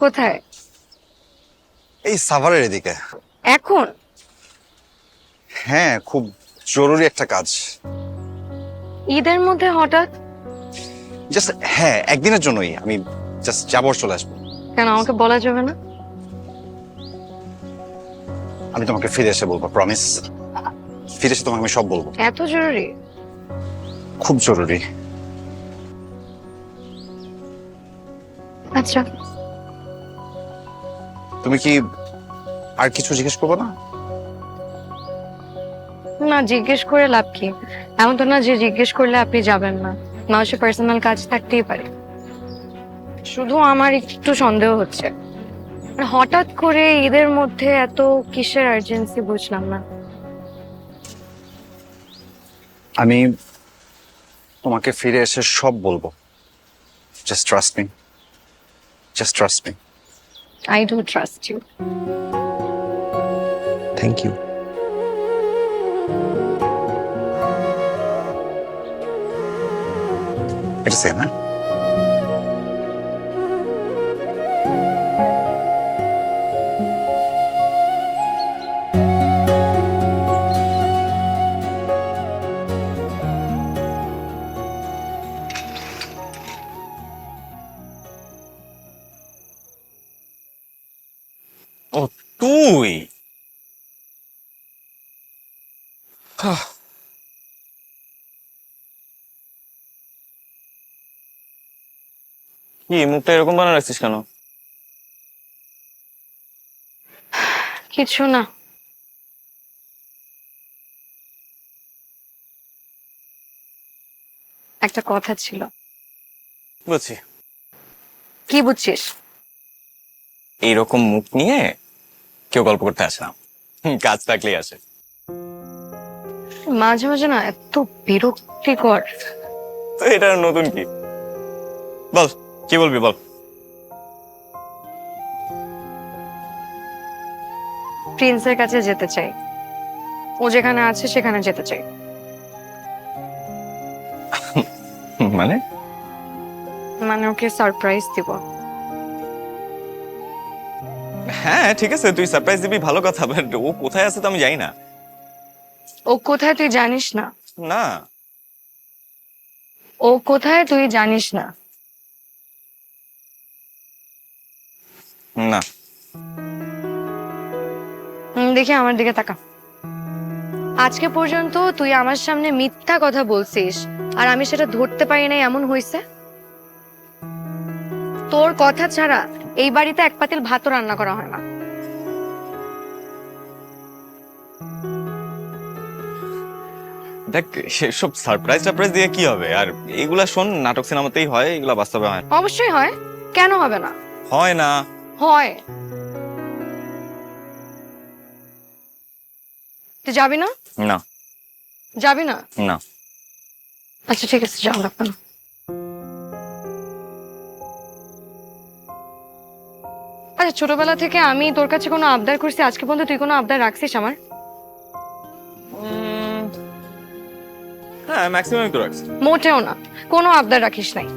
A: কোথায়?
B: এই সাভারের এদিকে।
A: এখন?
B: হ্যাঁ, খুব জরুরি একটা কাজ।
A: ঈদের মধ্যে হঠাৎ?
B: জাস্ট হ্যাঁ, একদিনের জন্যই আমি জাস্ট যাবো, চলে আসবো।
A: কেন, আমাকে বলা যাবে না?
B: আমি তোমাকে ফিরে এসে বলবো, প্রমিস। ফিরে এসে তোমাকে আমি সব বলবো।
A: এত জরুরি?
B: খুব জরুরি।
A: আচ্ছা।
B: তুমি কি আর কিছু জিজ্ঞেস করবো না?
A: না, জিজ্ঞেস করে লাভ কি? এমন তো না যে জিজ্ঞেস করলে আপনি যাবেন না। মানুষের পার্সোনাল কাজ থাকতেই পারে। শুধু আমার একটু সন্দেহ হচ্ছে, মানে হঠাৎ করে ঈদের মধ্যে এত কিসের আর্জেন্সি বুঝলাম না।
B: আমি তোমাকে ফিরে এসে সব বলবো। Just trust me, just trust me.
A: I do trust you.
M: Thank you.
B: এটা সেম, হ্যাঁ?
L: ও তুই? কি মুখটা এরকম বানা রাখছিস কেন?
A: কিছু না। একটা কথা ছিল।
L: বুঝছি।
A: কি বুঝছিস?
L: এইরকম মুখ নিয়ে কেউ গল্প করতে আসে না, কাজ থাকলেই আসে।
A: মাঝে মাঝে না এত বিরক্তিকর।
L: তো এটা নতুন কি? বল, কি বলবি বল।
A: প্রিন্সের কাছে যেতে চাই। ও যেখানে আছে সেখানে যেতে চাই।
L: মানে?
A: মানে ওকে সারপ্রাইজ দিব।
L: হ্যাঁ ঠিক আছে, তুই সারপ্রাইজ দিবি, ভালো কথা, বাট ও কোথায় আছে তো আমি জানি না।
A: ও কোথায় তুই জানিস না?
L: না।
A: ও কোথায় তুই জানিস না?
L: না।
A: দেখি আমার দিকে তাকা। আজকে পর্যন্ত তুই আমার সামনে মিথ্যা কথা বলছিস আর আমি সেটা ধরতে পারি নাই, এমন হয়েছে? তোর কথা ছাড়া এই বাড়িতে এক পাতিল ভাতও রান্না করা হয় না।
L: দেখ, সেসব সারপ্রাইজ টারপ্রাইজ দিয়ে কি হবে? আর এগুলা শোন, নাটক সিনেমাতেই হয়, এগুলা বাস্তবে হয় না।
A: অবশ্যই হয়, কেন হবে না?
L: হয় না।
A: হয়। তুই যাবি না?
L: না।
A: যাবি না?
L: না।
A: আচ্ছা ঠিক আছে, যাও লাগবে না। আচ্ছা, ছোটবেলা থেকে আমি তোর কাছে কোনো আবদার করছি, আজকে পর্যন্ত তুই কোনো আবদার রাখছিস আমার?
L: হ্যাঁ, ম্যাক্সিমাম তো রাখছি।
A: মোটেও না, কোনো আবদার রাখিস নাই।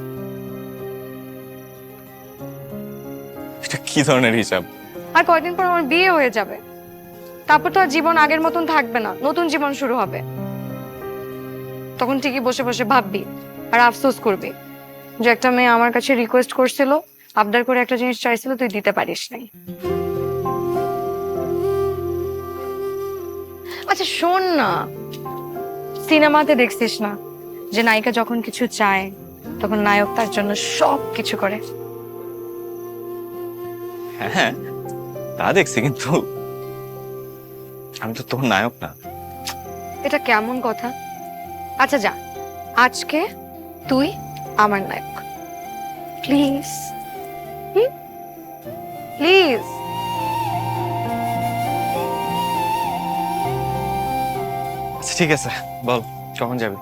L: এটা কি ধরনের হিসাব?
A: আর কয়দিন পর আমার বিয়ে হয়ে যাবে, তারপর তো আর জীবন আগের মতন থাকবে না, নতুন জীবন শুরু হবে। তখন ঠিকই বসে বসে ভাববি আর আফসোস করবি যে একটা মেয়ে আমার কাছে রিকোয়েস্ট করছিল, আবদার করে একটা জিনিস চাইছিল, তুই দিতে পারিস নাই। আচ্ছা শোন না, সিনেমাতে দেখছিস না যে নায়িকা যখন কিছু চায় তখন নায়ক তার জন্য সব কিছু করে?
L: হ্যাঁ তা দেখছি, কিন্তু আমি তো তোর নায়ক না।
A: এটা কেমন কথা? আচ্ছা যা, আজকে তুই আমার নায়ক, প্লিজ প্লিজ।
L: আচ্ছা ঠিক আছে, বল কখন যাবি?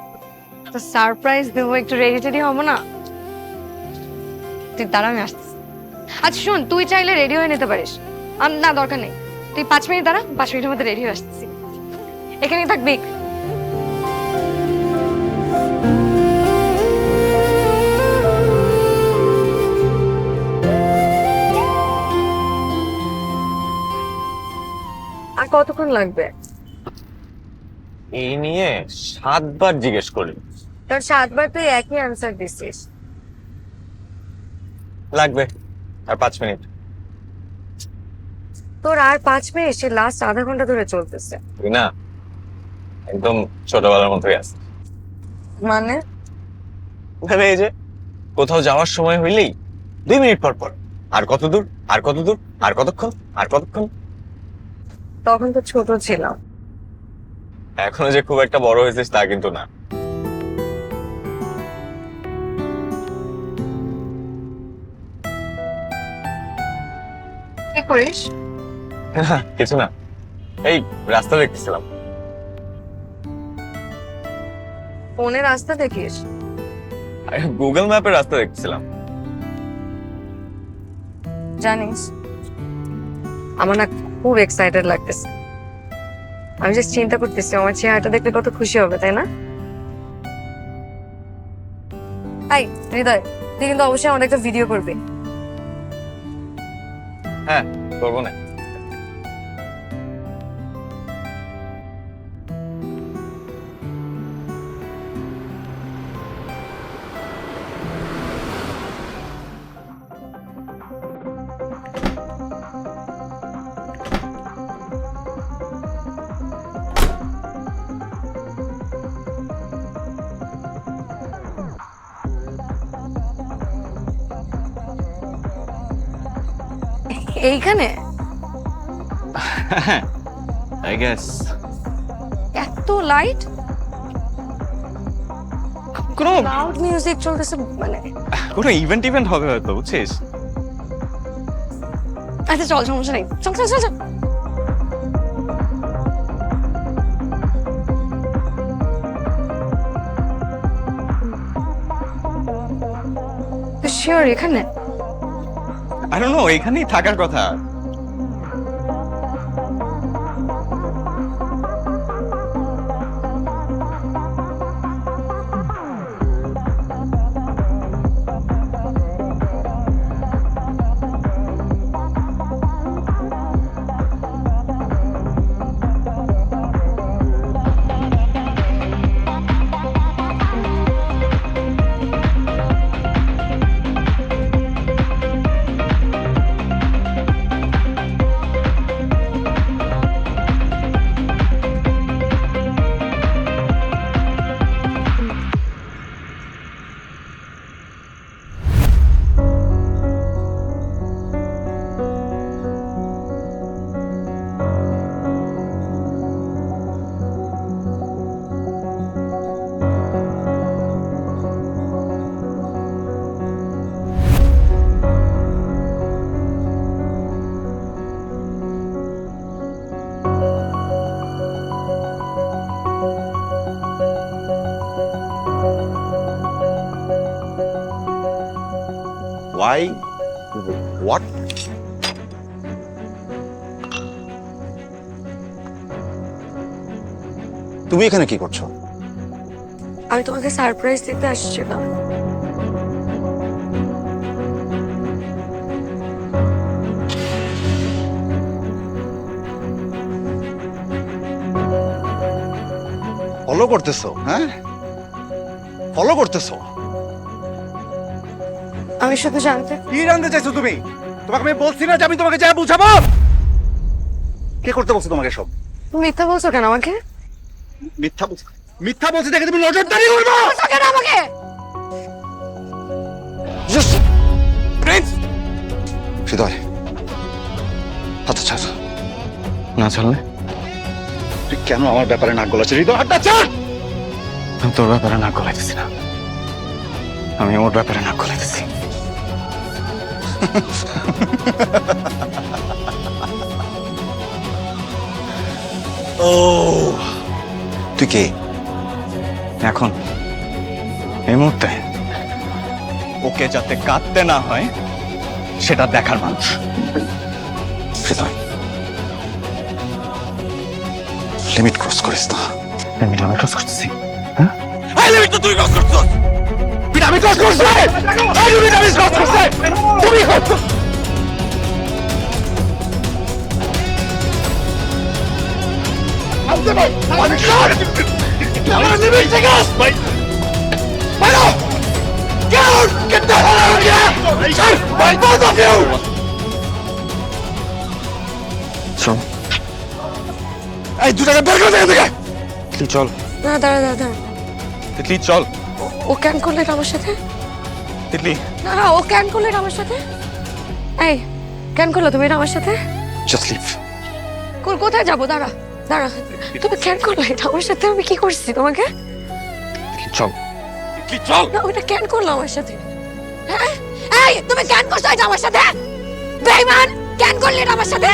A: তো সারপ্রাইজ দেবো, একটু রেডি টেডি হবো না? তুই দাঁড়া, আমি আসতেছি। আচ্ছা শোন, তুই চাইলে রেডি হয়ে নিতে পারিস। না দরকার নেই,
J: তুই 5 মিনিট দাঁড়া, 5 মিনিটের মধ্যে রেডি হয়ে আসতেছি। এখানেই থাকবি। আর কতক্ষণ লাগবে?
L: এই নিয়ে 7 বার জিজ্ঞেস করলি।
J: তোর 7 বার তুই একই অ্যান্সার দিছিস।
L: লাগবে আর 5 মিনিট।
J: তোর আর 5 মিনিট, সে লাস্ট আধা ঘন্টা ধরে চলতেছে।
L: তুই না একদম ছোটবেলার মতোই আছে।
J: মানে
L: ভেবে এই যে কোথাও যাওয়ার সময় হইলেই 2 মিনিট পর পর আর কত দূর, আর কত দূর, আর কতক্ষণ, আর কতক্ষণ।
J: তখন তো ছোট ছিলাম।
L: এখনো যে খুব একটা বড় হয়েছিস তা কিন্তু না।
J: কি করিস?
L: কিছু না, এই রাস্তা দেখতেছিলাম।
J: ফোনে রাস্তা দেখিস?
L: গুগল ম্যাপের রাস্তা দেখতেছিলাম।
J: জানিস, আমার না খুব এক্সাইটেড লাগতেছে। আমি জাস্ট চিন্তা করতেছি আমার চেহারাটা দেখলে কত খুশি হবে, তাই না? আই হৃদয়, তুই কিন্তু অবশ্যই আমাদের একটা ভিডিও করবি।
L: হ্যাঁ, করবো না।
J: এইখানে
L: I guess.
J: এত লাইট,
L: কোনো
J: লাউড মিউজিক চলতেছে, মানে
L: কোনো ইভেন্ট হবে হয়তো, বুঝছিস?
J: আচ্ছা চল, সমস্যা নেই, চল চল চল চল। শিওর এখানে?
L: I don't know, এখানেই থাকার কথা।
B: Why? What? তুমি এখানে কি করছো?
J: আমি তোমাকে সারপ্রাইজ দিতে আসছিলাম।
B: ফলো করতেছো? হ্যাঁ, ফলো করতেছো?
J: আমি শুধু জানতে।
B: কি জানতে চাইছো তুমি? তোমাকে আমি বলছি না যে আমি তোমাকে যা বুঝাবো? কে করতে বলছো তোমাকে সব?
J: তুমি মিথ্যা বলছো কেন আমাকে?
B: মিথ্যা বলছি? মিথ্যা বলছি দেখে তুমি নজরদারি করবে
J: কেন আমাকে?
B: প্রিন্স হৃদয়, হাতটা ছাড়।
L: না ছাড়লে?
B: তুই কেন আমার ব্যাপারে নাক গলাচ্ছিস? হৃদয়, হাতটা ছাড়।
L: আমি তোর ব্যাপারে নাক গলাইতেছি না, আমি ওর ব্যাপারে নাক গলাইতেছি।
B: ও, তুই কে
L: এখন এই মুহূর্তে? ওকে যাতে কাঁদতে না হয় সেটা দেখার মানুষ।
B: হৃদয়, লিমিট ক্রস করিস না।
L: আমি লিমিট ক্রস করতেছি।
O: এই লিমিট তো তুই ক্রস করছিস। আমি ক্রস করছি। এই লিমিট আমি ক্রস করছি। তুমি করছো। আমি সর। আমার লিমিট থেকে আস ভাই। বাইরো। Get out! Get the hell out of here! Sir, both of you!
L: চল
O: এই দু টাকা বের করে দে এদিকে।
L: তিতলি চল,
J: না দাঁড়া দাঁড়া দাঁড়া।
L: তিতলি চল,
J: ও কেন করলে এটা আমার সাথে?
L: তিতলি
J: না ও কেন করলে এটা আমার সাথে? এই কেন করলো তুমি এটা আমার সাথে?
L: Just leave.
J: কোথায় যাবো? দাঁড়া দাঁড়া, তুমি কেন করলে এটা আমার সাথে? আমি কি করছি তোমাকে?
L: চল
O: তিতলি চল।
J: না ওটা কেন করলো আমার সাথে? হ্যাঁ এই তুমি কেন করছো এটা আমার সাথে? বেঈমান, কেন করলে এটা আমার সাথে?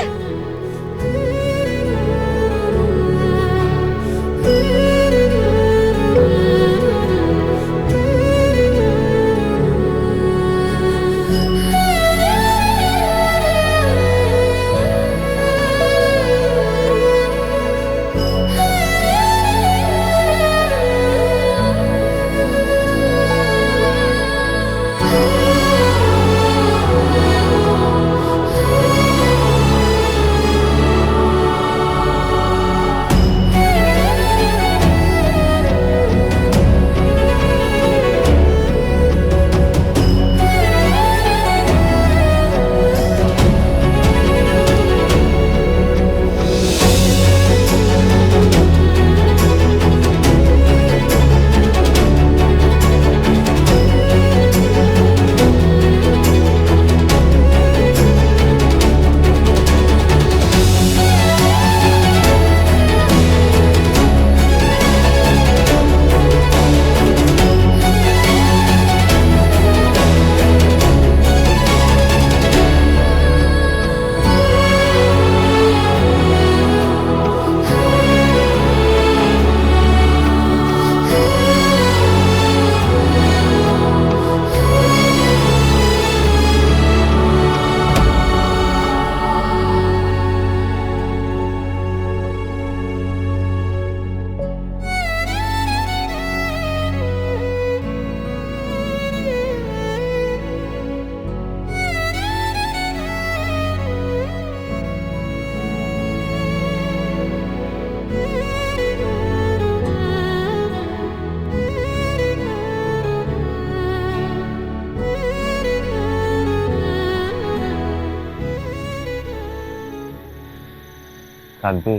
L: কাঁদবি?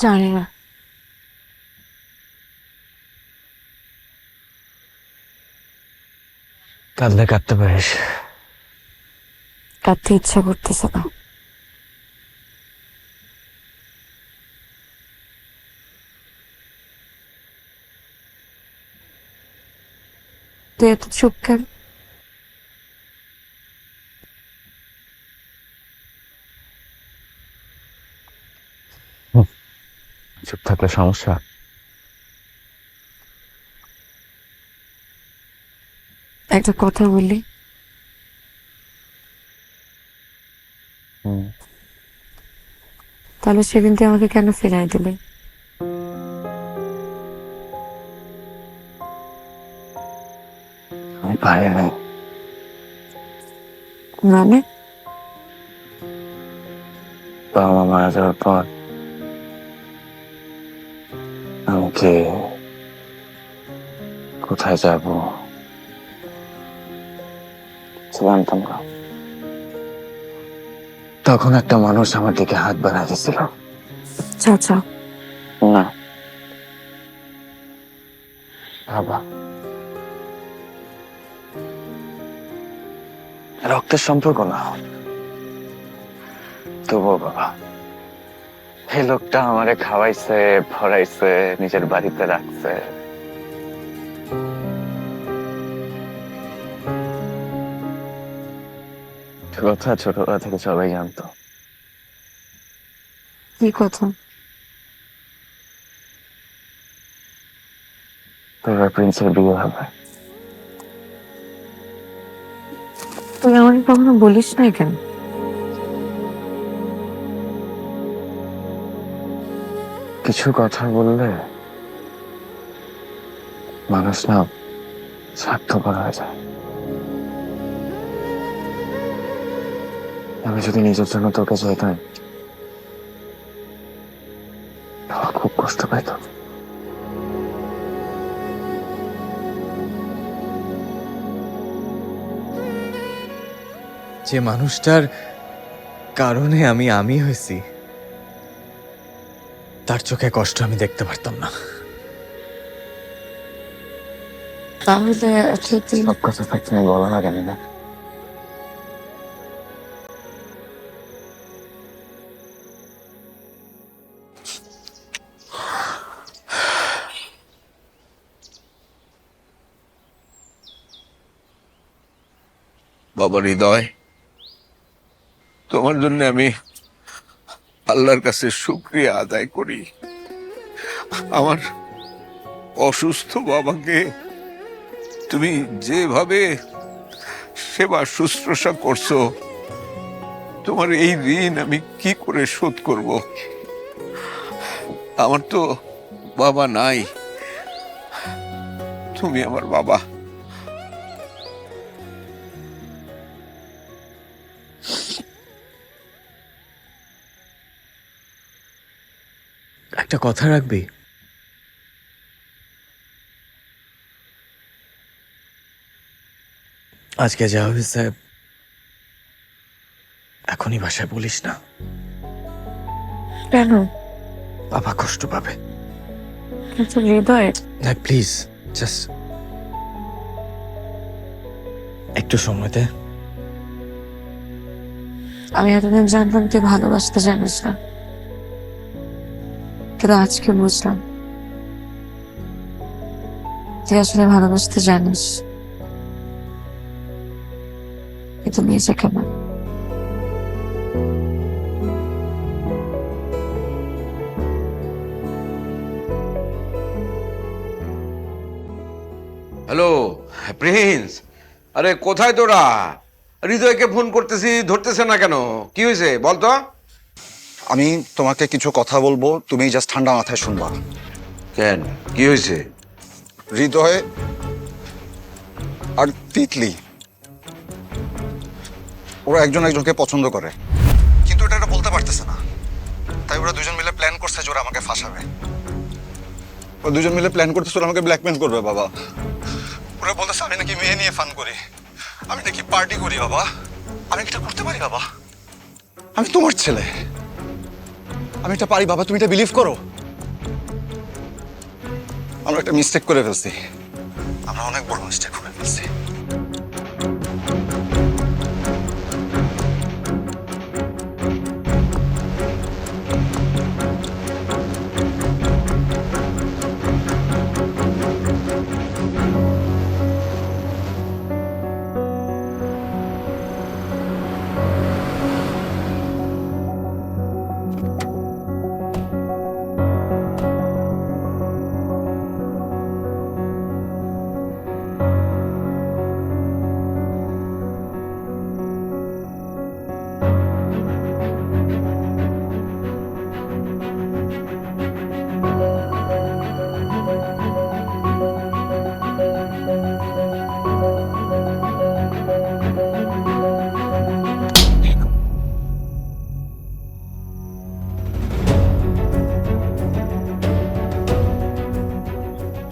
J: জানি না।
H: কাঁদলে কাঁদতে পারিস।
J: কাঁদতে ইচ্ছা করতেছে না। তুই এত চুপ কেন?
L: চুপ থাকলে সমস্যা?
J: একটা কথা বলি। তাহলে সেদিন তুই আমাকে কেন ফিরাই দিলি?
L: আমি পারি না।
J: মানে?
L: বাবা মা মারা যাওয়ার পর আমাকে কোথায় যাব জানতাম না। তখন একটা মানুষ আমার দিকে হাত বাড়া দিয়েছিল।
J: চাচা?
L: না, বাবা। রক্তের সম্পর্ক না, তবুও বাবা। এই লোকটা আমারে খাওয়াইছে, ভরাইছে, নিজের বাড়িতে রাখছে। কথা ছোটবেলা থেকে সবাই জানতো।
J: কি কথা?
L: তোর প্রিন্সের বিয়ে হবে।
J: তুই আমাকে কখনো বলিস না কেন?
H: কিছু কথা বললে মানুষ না স্বার্থপর হয়ে যায়। আমি যদি নিজের জন্য তোকে চাইতাম, তাহলে খুব কষ্ট পাইতাম। যে মানুষটার কারণে আমি হয়েছি, তার চোখে কষ্ট আমি দেখতে পারতাম না।
A: তাহলে
H: সব কথা থাকতে আমি বলা না কেন না?
C: বাবা হৃদয়, তোমার জন্য আমি আল্লাহর কাছে শুকরিয়া আদায় করি। আমার অসুস্থ বাবাকে তুমি যেভাবে সেবা শুশ্রূষা করছো, তোমার এই ঋণ আমি কি করে শোধ করব? আমার তো বাবা নাই, তুমি আমার বাবা।
H: একটা কথা রাখবি? আজকে যা হয়েছে এখনই বাসায় বলিস না।
A: কেন?
H: বাবা কষ্ট পাবে।
A: কিন্তু হৃদয়,
H: না প্লিজ, জাস্ট একটু সময় দে।
A: আমি এতদিন জানতাম তুই ভালোবাসতে জানিস না, কিন্তু আজকে বুঝলাম তুই আসলে ভালোবাসতে জানিস, কিন্তু নিজেকে না।
C: হ্যালো প্রিন্স, আরে কোথায় তোরা? হৃদয়কে ফোন করতেছি, ধরতেছে না কেন? কি হয়েছে বলতো?
B: আমি তোমাকে কিছু কথা বলবো, তুমি জাস্ট ঠান্ডা মাথায় শুনবা।
C: কেন, কি হয়েছে?
B: হৃদয় আর তিতলি ওরা একজন একজনকে পছন্দ করে, কিন্তু এটা বলতে পারতেছে না। তাই ওরা দুজন মিলে প্ল্যান করছে যে ওরা আমাকে ফাঁসাবে। ওরা দুজন মিলে প্ল্যান করতেছে ওরা আমাকে ব্ল্যাকমেল করবে বাবা। ওরা বলতেছে আমি নাকি মেয়ে নিয়ে ফান করি, আমি নাকি পার্টি করি বাবা। আমি এটা করতে পারি বাবা? আমি তোমার ছেলে, আমি এটা পারি বাবা, তুমি এটা বিলিভ করো। আমরা একটা মিস্টেক করে ফেলছি, আমরা অনেক বড় মিস্টেক করে ফেলছি।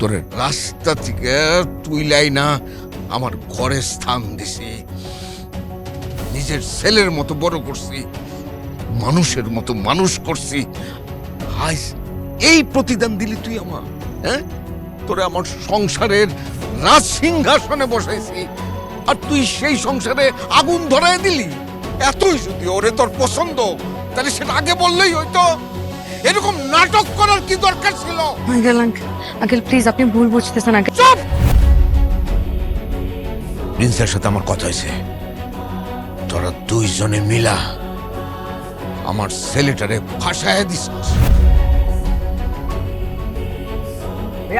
C: তোর রাস্তা থেকে তুইলাই না আমার ঘরে স্থান দিছি, নিজের ছেলের মতো বড় করছি, মানুষের মতো মানুষ করছি। আজ এই প্রতিদান দিলি তুই আমার? হ্যাঁ, তোরে আমার সংসারের রাজ সিংহাসনে বসাইছি, আর তুই সেই সংসারে আগুন ধরাই দিলি। এতই যদি ওরে তোর পছন্দ, তাহলে সেটা আগে বললেই হয়তো। এরকম নাটক করার কি দরকার ছিল?
A: আঙ্কেল প্লিজ, আপনি ভুল বুঝতেছেন আঙ্কেল।
C: চুপ! প্রিন্সের সাথে আমার কথা হয়েছে, তোরা দুইজনে মিলা আমার ছেলেটারে ফাঁসায় দিস।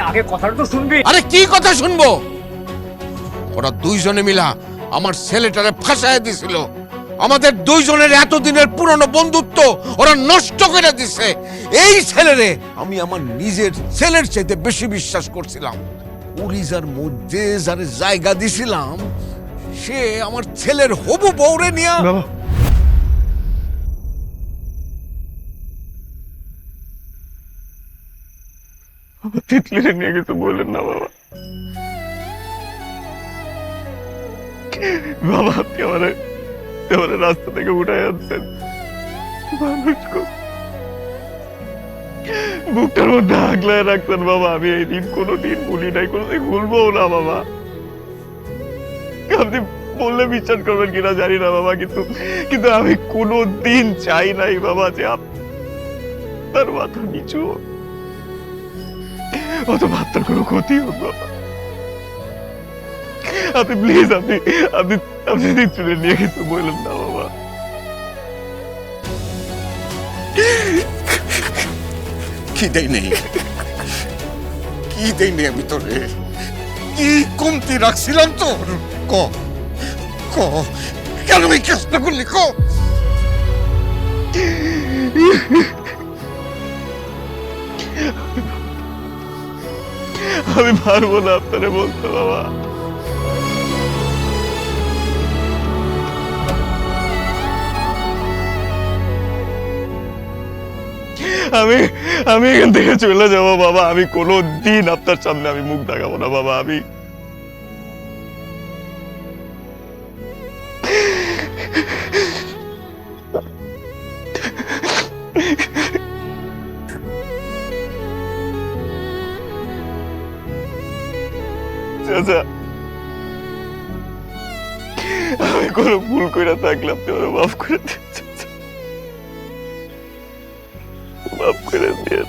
E: আগে কথাটা তো শুনবি।
C: আরে কি কথা শুনবো? ওরা দুইজনে মিলা আমার ছেলেটারে ফাঁসায় দিছিল, আমাদের দুইজনের এতদিনের পুরনো বন্ধুত্ব ওরা নষ্ট করে দিছে। এই ছেলেরে আমি আমার নিজের ছেলের চাইতে বেশি বিশ্বাস করছিলাম। উলিজার মধ্যে যারে জায়গা দিছিলাম সে আমার ছেলের হবু বউরে নিয়ে
L: তিতলিরে নিয়ে কিছু বলেন না বাবা। বাবা আপনি আমার রাস্তা থেকে উঠাই আনছেন, বুকটার মধ্যে আগলায় রাখছেন বাবা। আমি এই দিন কোনোদিন ভুলি নাই, কোনোদিন ভুলবো না বাবা। আপনি বললে বিশ্বাস করবেন কিনা জানি না বাবা, কিন্তু আমি কোনোদিন চাই নাই বাবা যে আপনার মাথা নিচু অত মাত্রার কোনো ক্ষতি হোক বাবা। আপনি প্লিজ আপনি তিতলিরে নিয়ে কিছু বললেন না বাবা।
C: কি দেই নেই, কি দেই নেই আমি তোরে? কি কমতি রাখছিলাম তোর? ক ক কেন এই কাজটা করলি? ক
L: আমি পারবো না আপনারে বলতে বাবা। আমি এখান থেকে চলে যাবো বাবা। আমি কোনোদিন আপনার সামনে আমি মুখ দেখাবো না বাবা। আমি চাচা, আমি কোনো ভুল করে থাকলে আপনি ওরা মাফ করে দেন চাচা, মাফ করে দেন।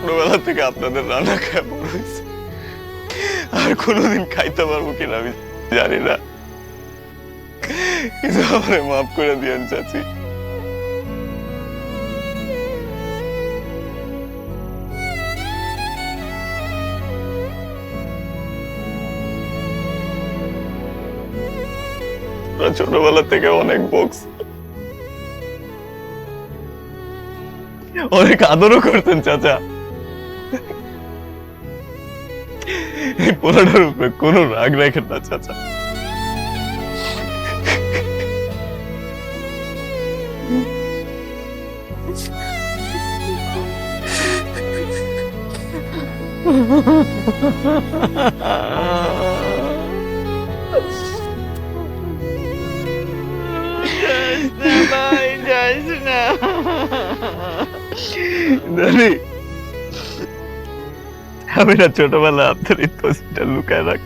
L: ছোটবেলা থেকে আপনাদের রান্না খায় বড় হয়েছে, আর কোনোদিন খাইতে পারবো কিনা আমি জানি না, কিন্তু আমারে মাফ করে দিয়েন চাচি। ছোটবেলা থেকে অনেক বক্স, অনেক আদরও করতেন চাচা। এই পোলাটার উপরে কোনো রাগ রাখেন না চাচা। দাদি, আমি না ছোটবেলা আপনার এই তসবিটা লুকায় রাখ,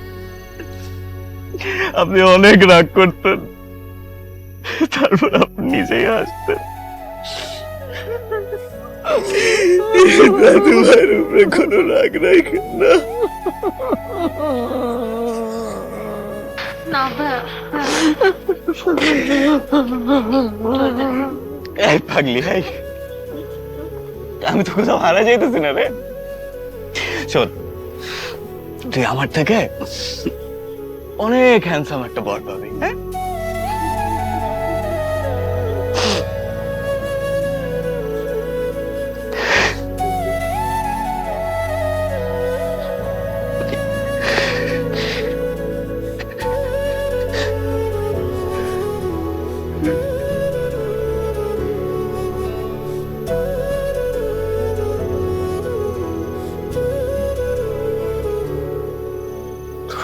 L: আপনি অনেক রাগ করতেন, তারপর আপনি নিজেই হাসতেন। দাদু ভাইয়ের উপরে কোনো রাগ রাখেন না। এই পাগলি, আমি তো কোথাও হারা যাইতেছি না রে। শোন, তুই আমার থেকে অনেক হ্যান্ডসাম একটা বর পাবি। হ্যাঁ,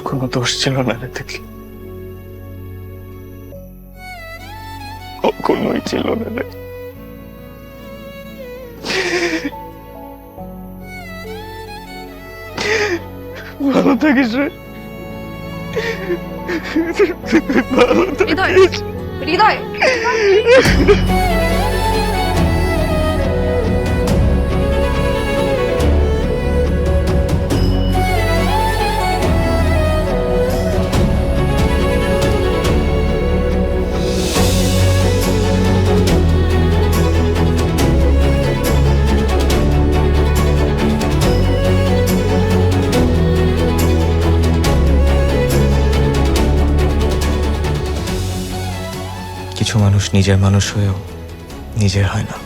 L: কোনো দোষ ছিল না রে দেখলি, কখনোই ছিল না রে। ভালো থাকিস রে, ভালো থাকিস।
J: হৃদয়,
H: কিছু মানুষ নিজের মানুষ হয়েও নিজের হয় না,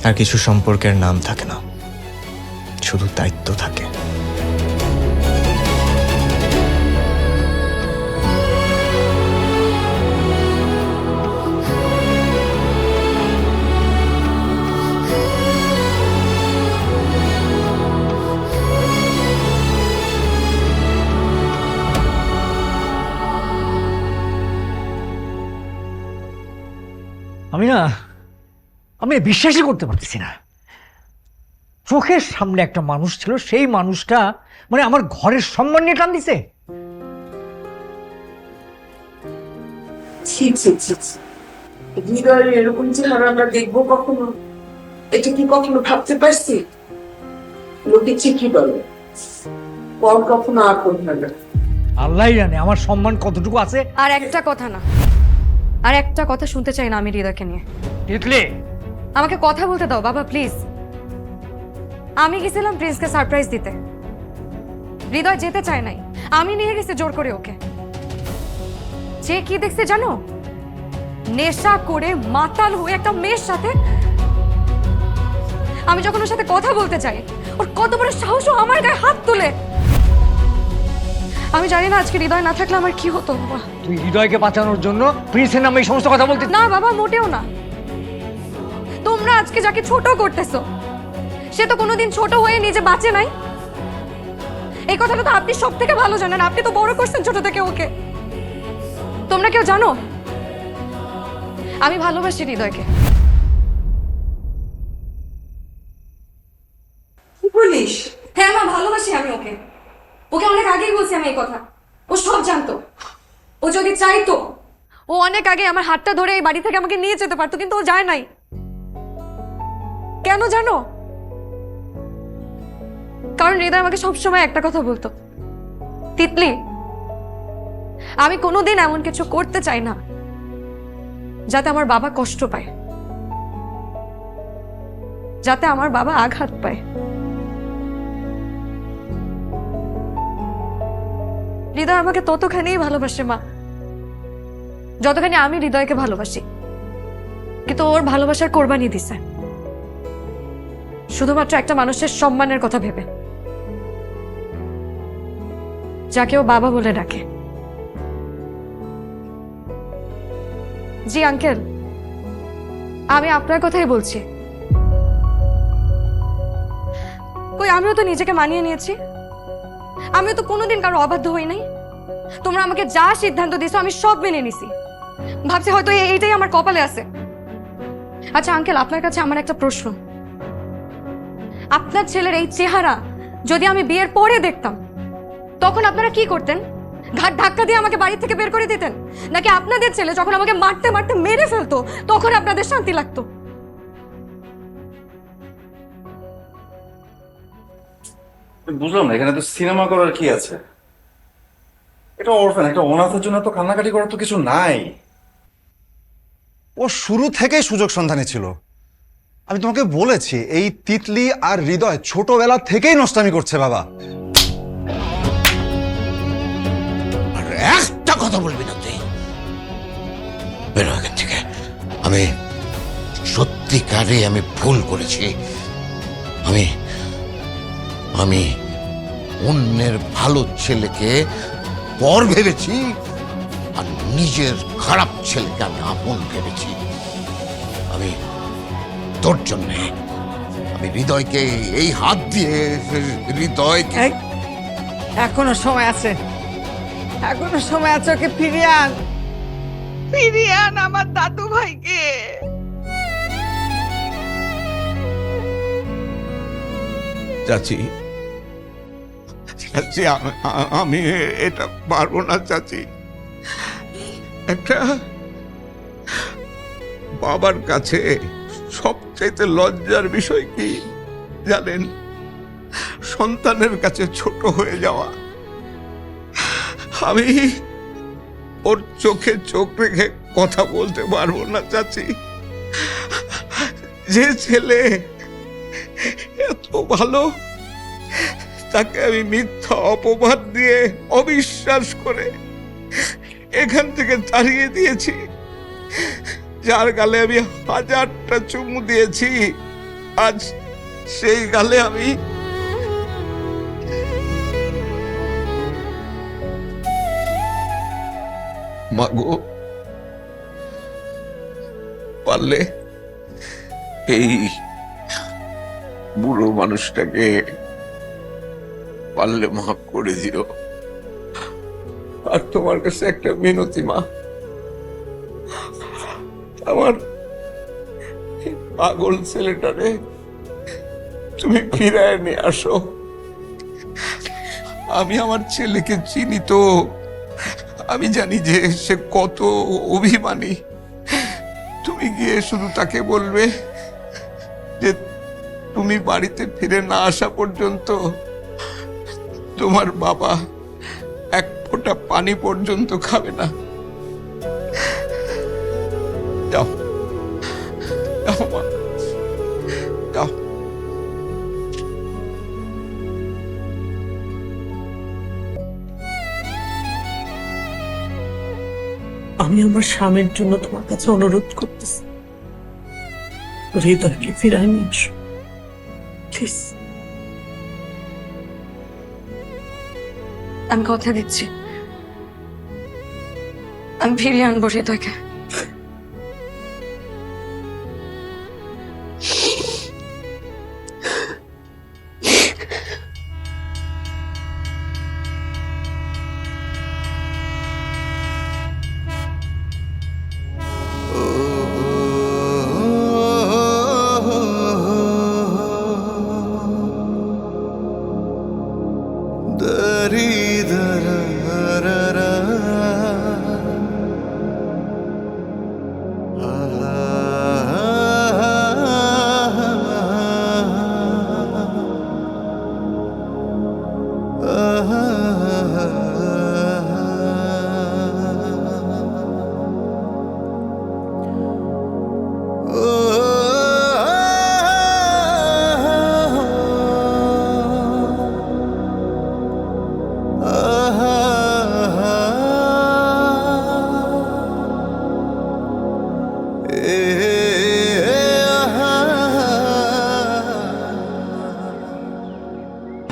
H: আর কিছু সম্পর্কের নাম থাকে না, শুধু দায়িত্ব থাকে।
E: আমি বিশ্বাসই করতে পারতেছি না। চোখের সামনে একটা মানুষ ছিল, সেই মানুষটা মানে আমার ঘরের সম্মান নিয়ে টান দিছে।
G: হৃদয় এরকম চেহারা আমরা দেখবো কখনো? এটা কি কখনো ভাবতে পারছি? লোকে ঠিকই বলে পর কখনো আপন হয় না।
E: আল্লাহ জানে আমার সম্মান কতটুকু আছে।
A: আর একটা কথা না, আর একটা কথা শুনতে চাই না আমি হৃদয়কে নিয়ে।
E: দেখলে
A: আমাকে কথা বলতে দাও বাবা প্লিজ। আমি গেছিলাম প্রিন্সকে সারপ্রাইজ দিতে, হৃদয় যেতে চায় নাই, আমি নিয়ে গেছি জোর করে ওকে। যে কি দেখছে জানো? নেশা করে মাতাল হয়ে একটা মেয়ের সাথে। আমি যখন ওর সাথে কথা বলতে চাই, ওর কত বড় সাহস আমার গায়ে হাত তোলে। আমি জানি না আজকে হৃদয় না থাকলে আমার কি হতো বাবা।
E: তুই হৃদয়কে বাঁচানোর জন্য প্রিন্সের নামে এই সমস্ত কথা বলতে?
A: না বাবা, মোটেও না। তোমরা আজকে যাকে ছোট করতেছো, সে তো কোনোদিন ছোট হয়ে নিজে বাঁচে নাই। এই কথাটা তো আপনি সব থেকে ভালো জানেন, আপনি তো বড় করছেন ছোট থেকে ওকে। তোমরা কেউ জানো আমি ভালোবাসি হৃদয়কে।
G: কি বলিস?
A: হ্যাঁ মা, ভালোবাসি আমি ওকে। ওকে অনেক আগেই বলছি আমি এই কথা, ও সব জানতো। ও যদি চাইতো ও অনেক আগে আমার হাতটা ধরে এই বাড়ি থেকে আমাকে নিয়ে যেতে পারতো, কিন্তু ও যায় নাই। কেন জানো? কারণ হৃদয় আমাকে সবসময় একটা কথা বলতো, তিতলি আমি কোনোদিন এমন কিছু করতে চাই না যাতে আমার বাবা কষ্ট পায়, যাতে আমার বাবা আঘাত পায়। হৃদয় আমাকে ততখানিই ভালোবাসে মা, যতখানি আমি হৃদয়কে ভালোবাসি। কিন্তু ওর ভালোবাসার কোরবানি দিছে শুধুমাত্র একটা মানুষের সম্মানের কথা ভেবে, যাকে ও বাবা বলে ডাকে। জি আঙ্কেল, আমি আপনার কথাই বলছি। কই আমিও তো নিজেকে মানিয়ে নিয়েছি, আমিও তো কোনোদিন কারো অবাধ্য হই নাই। তোমরা আমাকে যা সিদ্ধান্ত দিছো আমি সব মেনে নিছি, ভাবছি হয়তো এইটাই আমার কপালে আছে। আচ্ছা আঙ্কেল, আপনার কাছে আমার একটা প্রশ্ন। আপনার ছেলের এই চেহারা যদি আমি বিয়ের পরে দেখতাম, তখন আপনারা কি করতেন? ঘাট ধাক্কা দিয়ে আমাকে বাড়ি থেকে বের করে দিতেন? নাকি আপনাদের ছেলে যখন আমাকে মারতে মারতে মেরে ফেলতো তখন আপনাদের শান্তি লাগতো?
B: বুঝলাম না, এখানে তো সিনেমা করার কি আছে? এটা অরফান, একটা অনাথের জন্য তো কান্নাকাটি করার তো কিছু নাই। ও শুরু থেকেই সুযোগ সন্ধানী ছিল। আমি তোমাকে বলেছি এই তিতলি আর হৃদয় ছোটবেলা থেকেই নষ্টামি করছে বাবা।
O: আর একটা কথা বলবি না তুই, বেরো এখান থেকে। আমি সত্যিকারে আমি ভুল করেছি। আমি আমি অন্যের ভালো ছেলেকে পর ভেবেছি, আর নিজের খারাপ ছেলেকে আমি আপন ভেবেছি। আমি তোর জন্যে আমি হৃদয়কে এই হাত দিয়ে হৃদয়কে
K: এখনো সময় আছে, এখনো সময় আছে। ওকে ফিরিয়ে আন, ফিরিয়ে আন আমার দাদু ভাইকে।
C: চাচি, চাচি আমি এটা পারবো না চাচি। একটা বাবার কাছে সবচাইতে লজ্জার বিষয় কি জানেন? সন্তানের কাছে ছোট হয়ে যাওয়া। আমি ওর চোখে চোখ রেখে কথা বলতে পারবো না চাচি। যে ছেলে এত ভালো, তাকে আমি মিথ্যা অপবাদ দিয়ে অবিশ্বাস করে এখান থেকে তাড়িয়ে দিয়েছি। যার গালে আমি হাজারটা চুমু দিয়েছি, আজ সেই গালে আমি মাগো, পারলে এই বুড়ো মানুষটাকে পারলে মাফ করে দিও। আর তোমার কাছে একটা মিনতি মা, আমার পাগল ছেলেটারে তুমি ফিরায় নিয়ে আসো। আমি আমার ছেলেকে চিনি তো, আমি জানি যে সে কত অভিমানী। তুমি গিয়ে শুধু তাকে বলবে যে তুমি বাড়িতে ফিরে না আসা পর্যন্ত তোমার বাবা এক ফোঁটা পানি পর্যন্ত খাবে না। যাও যাও মা, যাও।
D: আমি আমার স্বামীর জন্য তোমার কাছে অনুরোধ করতেছি, হৃদয়কে ফিরায় নিয়ে আসো প্লিজ।
A: আমি কথা দিচ্ছি, আমি ফিরিয়ে আনবো হৃদয়কে।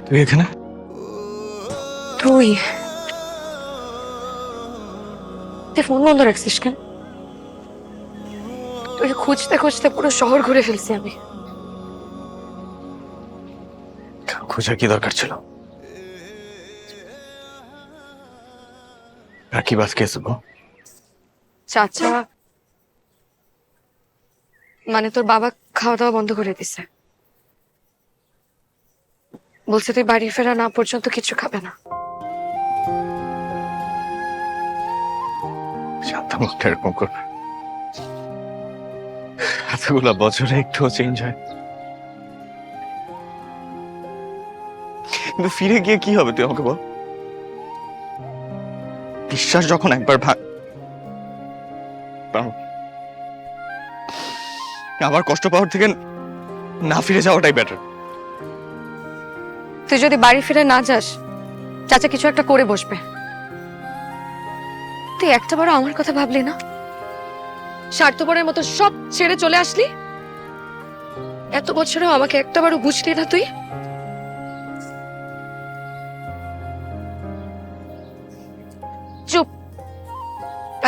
H: তুই এখানে?
A: তুই ফোন বন্ধ রাখছিস কেন? তুই খুঁজতে খুঁজতে পুরো শহর ঘুরে ফেলছি আমি।
H: খোঁজার কি দরকার ছিল? আর কি বাস কেস গো?
A: চাচা মানে তোর বাবা খাওয়া দাওয়া বন্ধ করে দিছে, বলছে তুই বাড়ি ফেরা না পর্যন্ত কিছু খাবে না।
H: শান্তামুখটা এরকম করবে? এতগুলা বছরে একটুও চেঞ্জ হয়? কিন্তু ফিরে গিয়ে কি হবে তুই আমাকে বল? বিশ্বাস যখন একবার আমার কষ্ট পাওয়ার থেকে না ফিরে যাওয়াটাই বেটার।
A: তুই যদি বাড়ি ফিরে না যাস, চাচা কিছু একটা করে বসবে। তুই একটা বড় আমার কথা ভাবলি না? স্বার্থপরের মতো সব ছেড়ে চলে আসলি। এত বছরেও আমাকে একটাবারও বুঝলি না তুই। চুপ,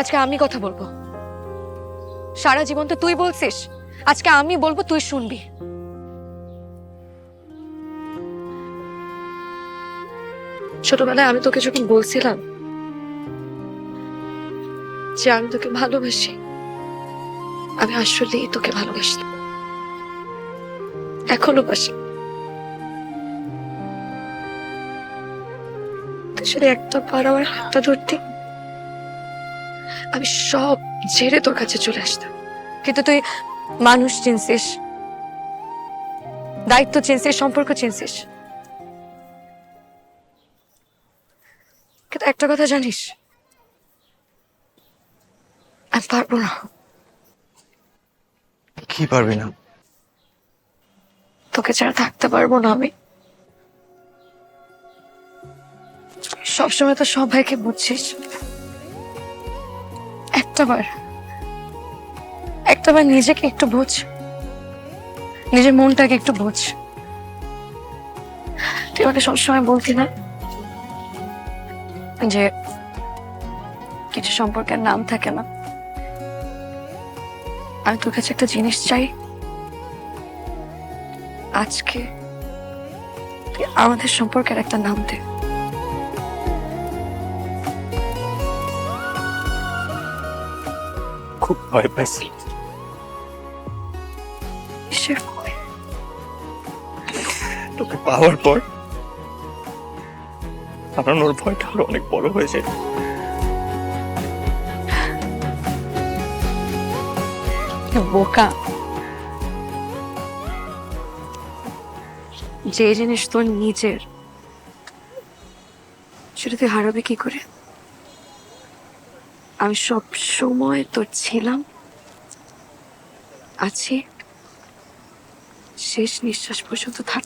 A: আজকে আমি কথা বলবো। সারা জীবন তো তুই বলছিস, আজকে আমি বলবো, তুই শুনবি। ছোটবেলায় আমি তোকে যখন বলছিলাম যে আমি তোকে ভালোবাসি, আমি আসলেই তোকে ভালোবাসি, এখনো বাসি। তুই যদি একটা বার আমার হাতটা ধরতি, আমি সব ছেড়ে তোর কাছে চলে আসতাম। কিন্তু তুই মানুষ চিনছিস, দায়িত্ব চিনছিস, সম্পর্ক চিনছিস। কিন্তু একটা কথা জানিস, আমি পারবো না।
H: কি পারবি না?
A: তোকে ছাড়া থাকতে পারবো না আমি। সবসময় তো সব ভাইকে বুঝছিস, একটা বার একটাবার নিজেকে একটু বোঝ, নিজের মনটাকে একটু বোঝ। তুই আমাকে সবসময় বলতি না যে কিছু সম্পর্কের নাম থাকে না। আমি তোর কাছে একটা জিনিস চাই, আজকে তুই আমাদের সম্পর্কের একটা নাম দে।
L: খুব ভয় পাইছি।
A: কিসের ভয়?
L: তোকে পাওয়ার পর হারানোর ভয়টা আরো অনেক বড় হয়ে যায়।
A: বোকা, যে জিনিস তোর নিজের সেটা তুই হারাবে কি করে? আমি সব সময় তোর ছিলাম, আছি, শেষ নিঃশ্বাস পর্যন্ত থাক।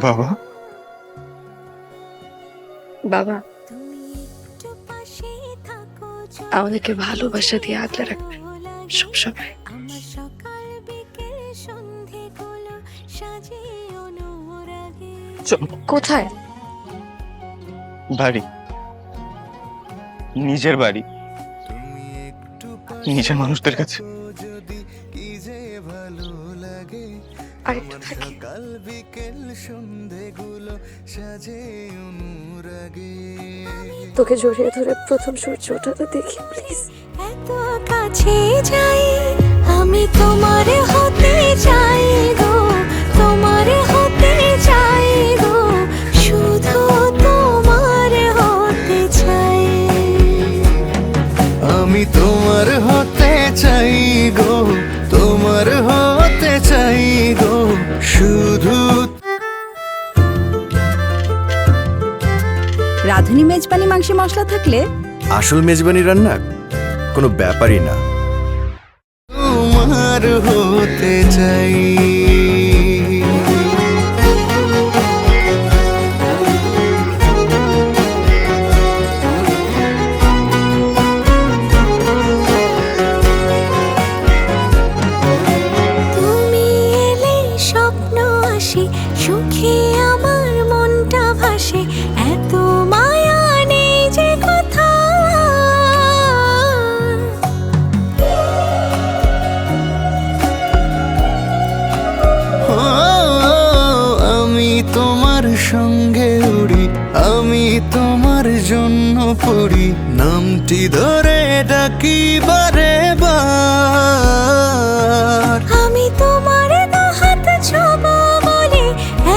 L: বাবা,
A: বাবা আমাদেরকে ভালোবাসা দিয়ে আগলে রাখবে সবসময়।
L: চল।
A: কোথায়?
L: বাড়ি, নিজের বাড়ি, নিজের মানুষদের কাছে।
A: আরেকটু থাকি। তোকে জড়িয়ে ধরে প্রথম সূর্য ওঠাতে দেখি প্লিজ।
N: এত কাছে যাই আমি, তোমার হতে চাই গো, তোমার হতে চাই গো, শুধু তোমার হতে চাই।
O: আমি তোমার হতে চাই গো, তোমার হতে চাই গো, শুধু।
P: রাঁধুনি মেজবানি মাংসে মশলা থাকলে
O: আসল মেজবানি রান্না কোনো ব্যাপারই না। তোমার হতে চাই।
N: তুমি এলে স্বপ্ন আসে, সুখে আমার মনটা ভাসে, এত মায়া নেই যে কথা।
O: আমি তোমার সঙ্গে উড়ি, আমি তোমার জন্য পড়ি, নামটি ধরে ডাকি বারে বার।
N: আমি তোমার হাত ছোঁবো বলে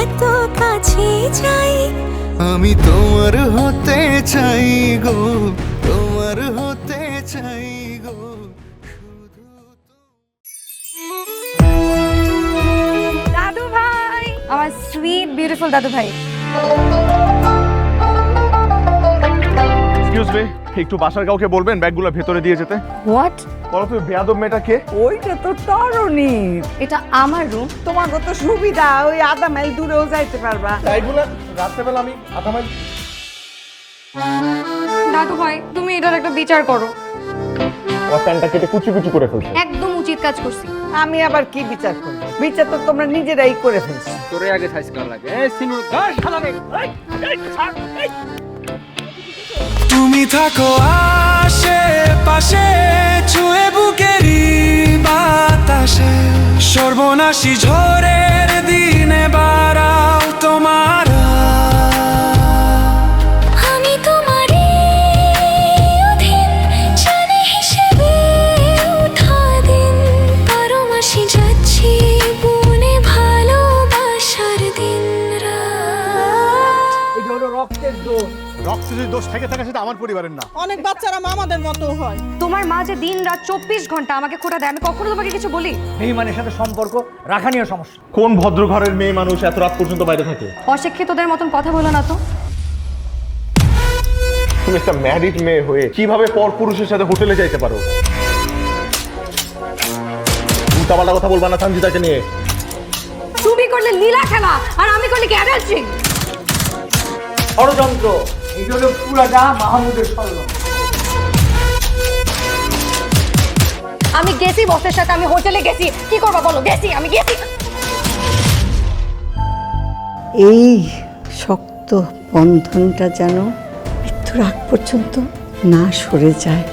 N: এত কাছে যাই।
O: আমি তোমার হতে চাই গো, তোমার হতে চাই গো।
J: দাদু ভাই, আমার সুইট বিউটিফুল দাদু ভাই।
B: এক্সকিউজ মি, একটু বাসার কাউকে বলবেন ব্যাগগুলো ভেতরে দিয়ে যেতে।
A: হোয়াট?
B: বলো তুমি বেয়াদব মেয়েটা কে?
K: ওইটা তো তরুণী।
A: এটা আমার রুম।
K: তোমার কত সুবিধা, ওই আধা মাইল দূরেও যাইতে পারবা।
B: তাই বলে রাত্রেবেলা আমি আধা মাইল।
J: দাদু ভাই, তুমি এটার একটা বিচার করো।
B: ওর প্যান্টটা কেটে কুচি কুচি করে ফেলছে।
J: একদম উচিত কাজ করছি।
K: আমি আবার কি বিচার করব? বিচার তো তোমরা নিজেরাই করে ফেলছো।
E: তোরে আগে সাইজ করা লাগে। এই সিনুর গাছ শালারে।
O: তুমি থাকো আশেপাশে, ছুঁয়ে বুকেরই বাতাসে, সর্বনাশী ঝড়ের দিনে বাড়াও তোমার।
N: আমি তোমারই অধীন, জানে হিসেবে ওঠা দিন, বারো মাসে যাচ্ছি বনে ভালোবাসার দিন রাত।
E: এই হলো রক্তের দোষ।
B: রক্তে যদি দোষ থেকে থাকে সেটা আমার পরিবারের না।
D: অনেক বাচ্চারা আমাদের মতো হয়।
J: তোমার মা যে দিন রাত 24 ঘন্টা আমাকে খোটা দেয়, আমি কখনো তোমাকে কিছু বলি?
E: বেঈমানের সাথে সম্পর্ক রাখা নিয়ে সমস্যা।
B: কোন ভদ্র ঘরের মেয়ে মানুষ এত রাত পর্যন্ত বাইরে থাকে?
J: অশিক্ষিতদের মতন কথা বলো না তো।
B: তুমি একটা ম্যারিড মেয়ে হয়ে কিভাবে পর পুরুষের সাথে হোটেলে যাইতে পারো? উল্টাপাল্টা কথা বলবা না সঞ্জিতাকে নিয়ে।
J: তুমি করলে লীলা খেলা আর আমি করলে কি অ্যাডাল্ট্রি?
E: ষড়যন্ত্র, এটা হলো পুরাটা মাহমুদের ষড়যন্ত্র।
J: আমি গেছি বসের সাথে, আমি হোটেলে গেছি, কি করবা বলো? গেছি, আমি গেছি।
K: এই শক্ত বন্ধনটা যেন মৃত্যুর আগ পর্যন্ত না সরে যায়।